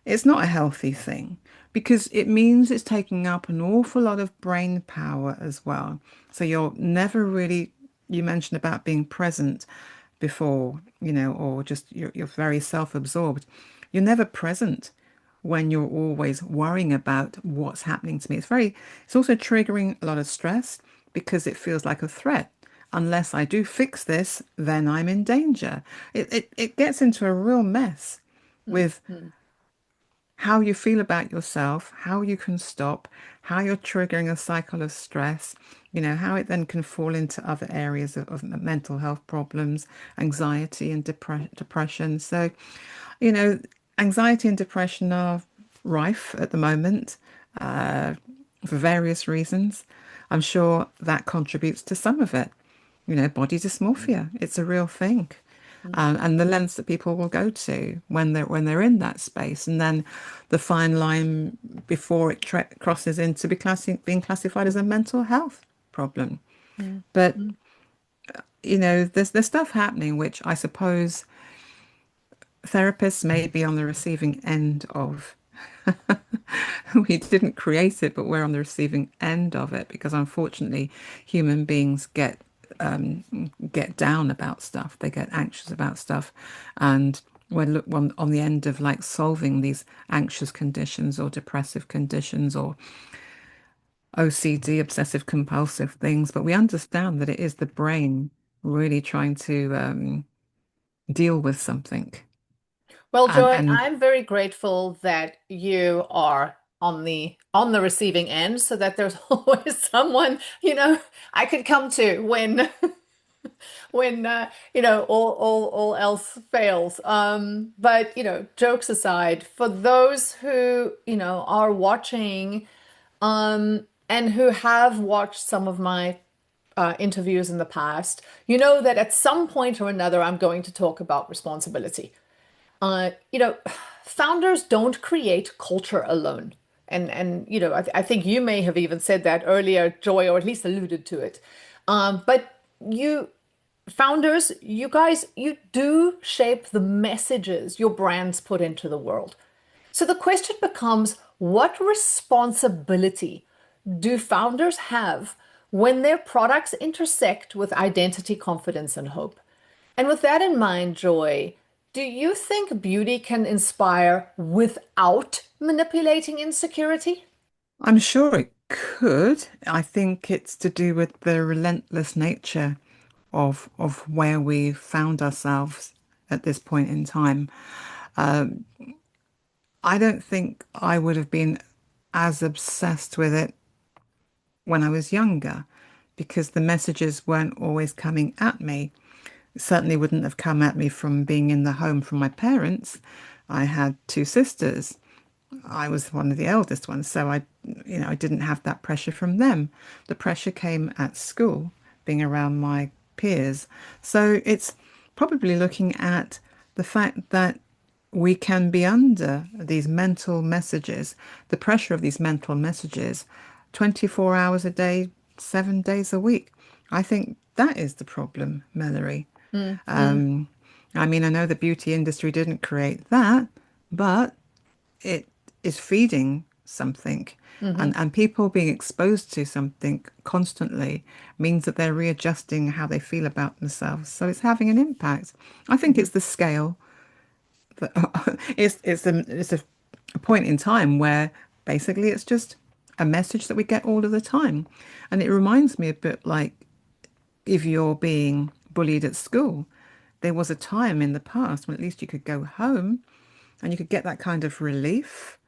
It's not a healthy thing because it means it's taking up an awful lot of brain power as well. So you're never really, you mentioned about being present before, or just you're very self-absorbed. You're never present when you're always worrying about what's happening to me. It's also triggering a lot of stress because it feels like a threat. Unless I do fix this, then I'm in danger. It gets into a real mess Mm, with mm, how you feel about yourself, how you can stop, how you're triggering a cycle of stress, how it then can fall into other areas of mental health problems, anxiety and depression. So, you know, anxiety and depression are rife at the moment for various reasons. I'm sure that contributes to some of it. Body dysmorphia, it's a real thing. mm, And the lengths that people will go to when they're in that space, and then the fine line before it crosses into being classified as a mental health problem. mm, But mm. there's stuff happening which I suppose therapists may be on the receiving end of. We didn't create it, but we're on the receiving end of it because unfortunately, human beings get down about stuff. They get anxious about stuff, and on the end of like solving these anxious conditions or depressive conditions or OCD, obsessive compulsive things. But we understand that it is the brain really trying to deal with something, Well, and Joy, and I'm very grateful that you are on the receiving end so that there's always someone, I could come to when when all else fails. But jokes aside, for those who, are watching and who have watched some of my interviews in the past, you know that at some point or another, I'm going to talk about responsibility. Uh, you know, Founders don't create culture alone. And I think you may have even said that earlier, Joy, or at least alluded to it. But you founders, you guys, you do shape the messages your brands put into the world. So the question becomes, what responsibility do founders have when their products intersect with identity, confidence, and hope? And with that in mind, Joy, do you think beauty can inspire without manipulating insecurity? I'm sure it could. I think it's to do with the relentless nature of where we found ourselves at this point in time. I don't think I would have been as obsessed with it when I was younger because the messages weren't always coming at me. It certainly wouldn't have come at me from being in the home from my parents. I had two sisters. I was one of the eldest ones, so I didn't have that pressure from them. The pressure came at school, being around my peers. So it's probably looking at the fact that we can be under these mental messages, the pressure of these mental messages, 24 hours a day, 7 days a week. I think that is the problem, Melory. Mm, mm, Um, I mean, I know the beauty industry didn't create that, but it is feeding something. hmm And people being exposed to something constantly means that they're readjusting how they feel about themselves. So it's having an impact. I think hmm it's the scale that it's a point in time where basically it's just a message that we get all of the time. And it reminds me a bit like if you're being bullied at school, there was a time in the past when at least you could go home and you could get that kind of relief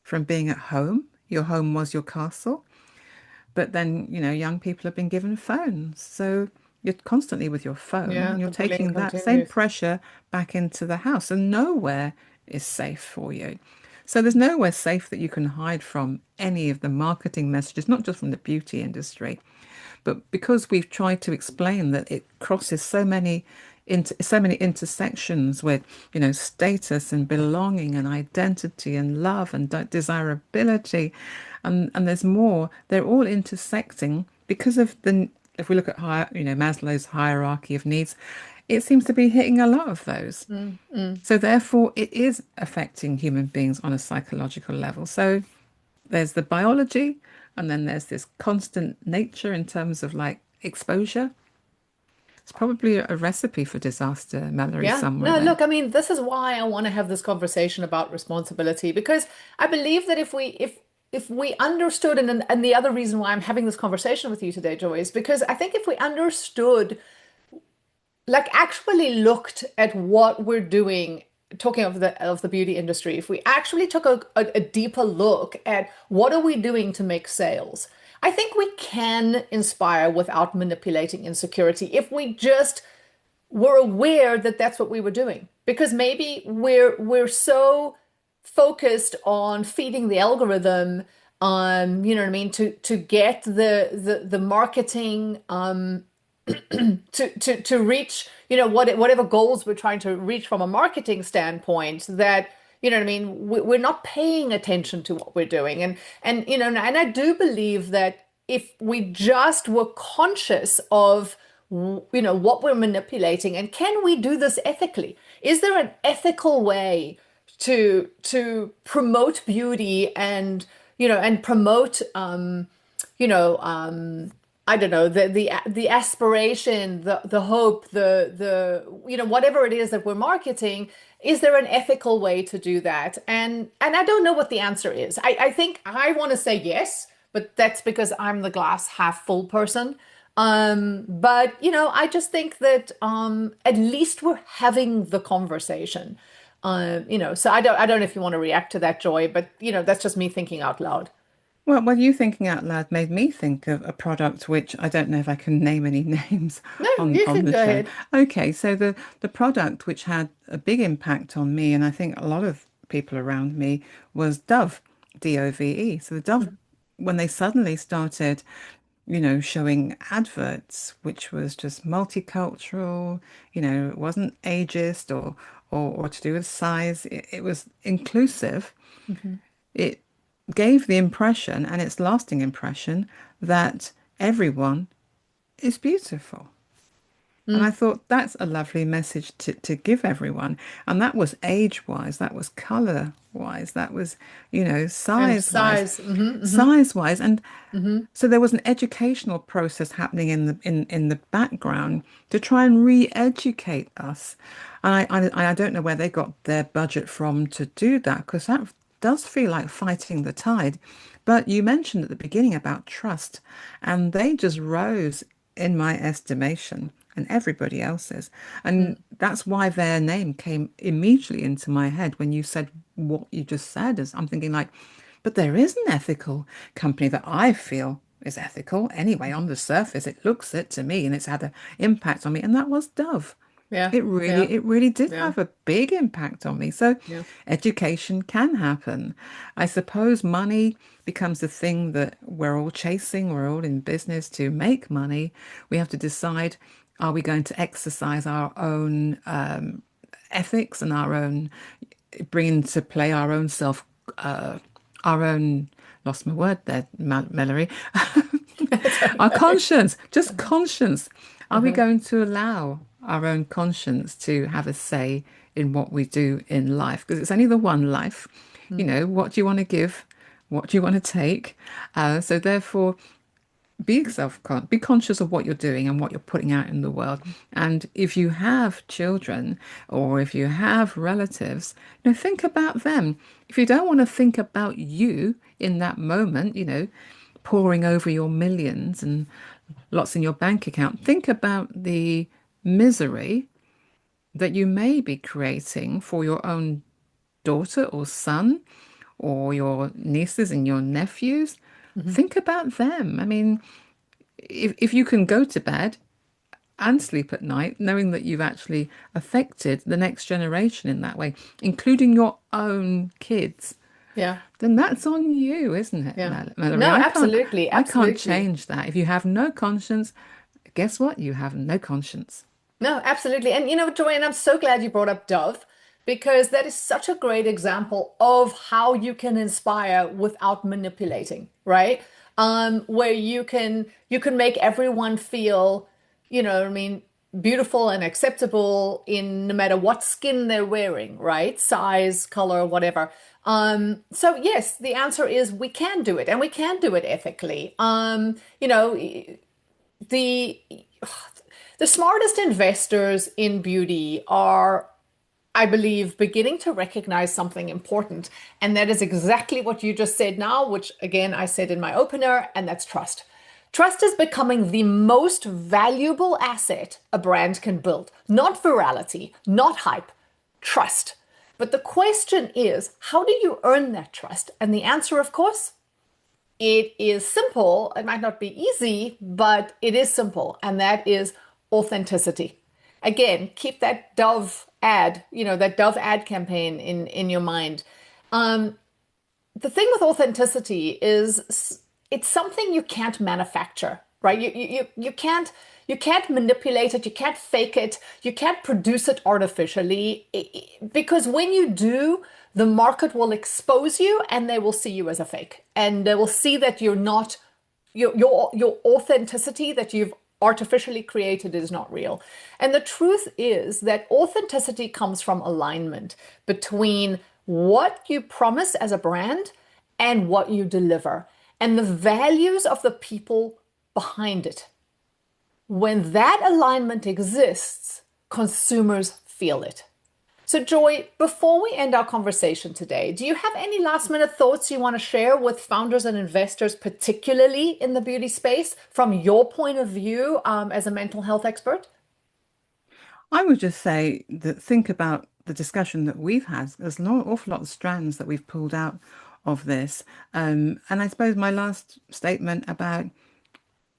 from being at home. Your home was your castle. But then, young people have been given phones. So you're constantly with your phone Yeah, and you're the bullying taking that same continues. pressure back into the house, and nowhere is safe for you. So there's nowhere safe that you can hide from any of the marketing messages, not just from the beauty industry, but because we've tried to explain that it crosses so many intersections with, status and belonging and identity and love and desirability, and there's more. They're all intersecting because of if we look at Maslow's hierarchy of needs, it seems to be hitting a lot of those. Mm, mm. So therefore, it is affecting human beings on a psychological level. So there's the biology, and then there's this constant nature in terms of like exposure. It's probably a recipe for disaster, Mallory, Yeah. somewhere No, there. look, I mean, this is why I want to have this conversation about responsibility because I believe that if we understood, and the other reason why I'm having this conversation with you today, Joy, is because I think if we understood, like actually looked at what we're doing, talking of the beauty industry, if we actually took a deeper look at what are we doing to make sales, I think we can inspire without manipulating insecurity if we just were aware that that's what we were doing. Because maybe we're so focused on feeding the algorithm, you know what I mean, to get the marketing to reach, you know, whatever goals we're trying to reach from a marketing standpoint, that, you know what I mean, we're not paying attention to what we're doing. And you know, and I do believe that if we just were conscious of, you know, what we're manipulating, and can we do this ethically? Is there an ethical way to promote beauty and, you know, and promote you know, I don't know, the aspiration, the hope, the you know, whatever it is that we're marketing, is there an ethical way to do that? And I don't know what the answer is. I think I want to say yes, but that's because I'm the glass half full person. But you know, I just think that at least we're having the conversation. You know, so I don't know if you want to react to that, Joy, but you know, that's just me thinking out loud. Well, you thinking out loud made me think of a product which I don't know if I can name any names No, on you can the go show. ahead. Okay, so the product which had a big impact on me, and I think a lot of people around me, was Dove, Dove. So the Dove, when they suddenly started, showing adverts, which was just multicultural, it wasn't ageist or to do with size. It was inclusive. Mm-hmm. It gave the impression, and its lasting impression, that everyone is beautiful. And I Mm. thought that's a lovely message to give everyone. And that was age wise, that was color wise, that was, And size wise, size. Mm-hmm, mm-hmm, size wise. And mm-hmm. so there was an educational process happening in the background to try and re-educate us. And I don't know where they got their budget from to do that, because that does feel like fighting the tide. But you mentioned at the beginning about trust, and they just rose in my estimation and everybody else's. And that's why their name came immediately into my head when you said what you just said. As I'm thinking like, but there is an ethical company that I feel is ethical anyway. On the surface, it looks it to me, and it's had an impact on me, and that was Dove. Yeah, It really, yeah, it really did yeah, have a big impact on me. So yeah. education can happen. I suppose money becomes the thing that we're all chasing. We're all in business to make money. We have to decide, are we going to exercise our own ethics and our own, bring into play our own our own, lost my word there, Melory, That's all our right. conscience, just conscience. Are we Uh-huh. going to allow our own conscience to have a say in what we do in life? Because it's only the one life. Mm, What do you want to give? What do you want to take? So therefore, be conscious of what you're doing and what you're putting out in the world. And if you have children or if you have relatives, think about them. If you don't want to think about you in that moment, pouring over your millions and lots in your bank account, think about the misery that you may be creating for your own daughter or son or your nieces and your nephews. mhm. Think about them. I mean, if you can go to bed and sleep at night, knowing that you've actually affected the next generation in that way, including your own kids, Yeah, then that's on you, isn't it, yeah. Mallory? No, absolutely, I can't absolutely. change that. If you have no conscience, guess what? You have no conscience. No, absolutely. And you know, Joanne, I'm so glad you brought up Dove, because that is such a great example of how you can inspire without manipulating, right? Where you can make everyone feel, you know, what I mean, beautiful and acceptable in no matter what skin they're wearing, right? Size, color, whatever. So yes, the answer is we can do it, and we can do it ethically. You know, the the smartest investors in beauty are I believe, beginning to recognize something important. And that is exactly what you just said now, which again, I said in my opener, and that's trust. Trust is becoming the most valuable asset a brand can build. Not virality, not hype, trust. But the question is, how do you earn that trust? And the answer, of course, it is simple. It might not be easy, but it is simple, and that is authenticity. Again, keep that Dove ad, that Dove ad campaign in your mind. Um, the thing with authenticity is it's something you can't manufacture, right? You can't manipulate it, you can't fake it, you can't produce it artificially because when you do, the market will expose you and they will see you as a fake. And they will see that you're not your authenticity that you've artificially created is not real. And the truth is that authenticity comes from alignment between what you promise as a brand and what you deliver and the values of the people behind it. When that alignment exists, consumers feel it. So, Joy, before we end our conversation today, do you have any last minute thoughts you want to share with founders and investors, particularly in the beauty space, from your point of view as a mental health expert? I would just say that think about the discussion that we've had. There's an awful lot of strands that we've pulled out of this. And I suppose my last statement about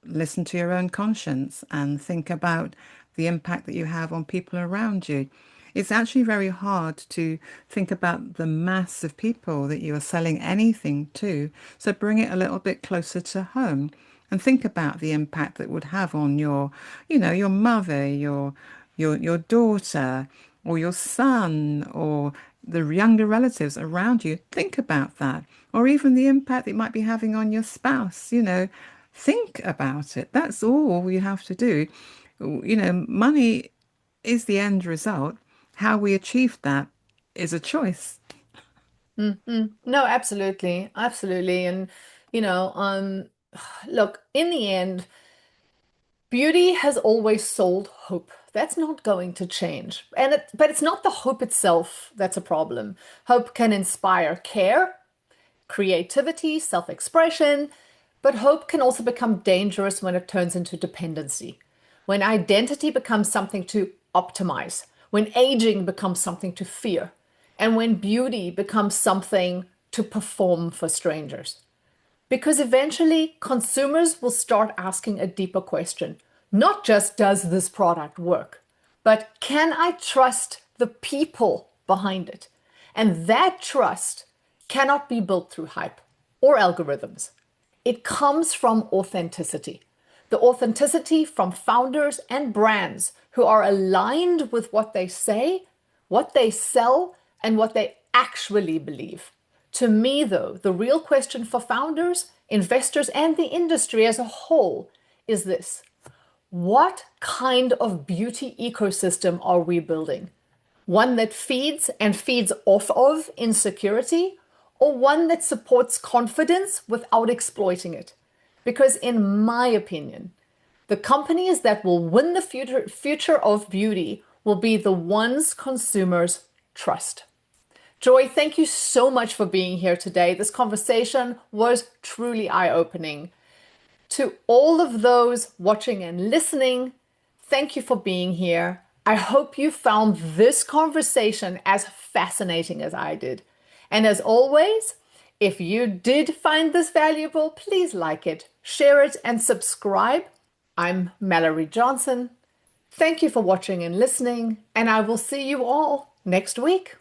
listen to your own conscience and think about the impact that you have on people around you. It's actually very hard to think about the mass of people that you are selling anything to. So bring it a little bit closer to home and think about the impact that would have on your mother, your daughter, or your son, or the younger relatives around you. Think about that. Or even the impact it might be having on your spouse. Think about it. That's all you have to do. Money is the end result. How we achieve that is a choice. No, absolutely. Absolutely. And, you know, um, look, in the end, beauty has always sold hope. That's not going to change. But it's not the hope itself that's a problem. Hope can inspire care, creativity, self-expression, but hope can also become dangerous when it turns into dependency. When identity becomes something to optimize, when aging becomes something to fear, and when beauty becomes something to perform for strangers. Because eventually consumers will start asking a deeper question. Not just does this product work, but can I trust the people behind it? And that trust cannot be built through hype or algorithms. It comes from authenticity. The authenticity from founders and brands who are aligned with what they say, what they sell, and what they actually believe. To me, though, the real question for founders, investors, and the industry as a whole is this: what kind of beauty ecosystem are we building? One that feeds and feeds off of insecurity, or one that supports confidence without exploiting it? Because, in my opinion, the companies that will win the future of beauty will be the ones consumers trust. Joy, thank you so much for being here today. This conversation was truly eye-opening. To all of those watching and listening, thank you for being here. I hope you found this conversation as fascinating as I did. And as always, if you did find this valuable, please like it, share it, and subscribe. I'm Melory Johnson. Thank you for watching and listening, and I will see you all next week.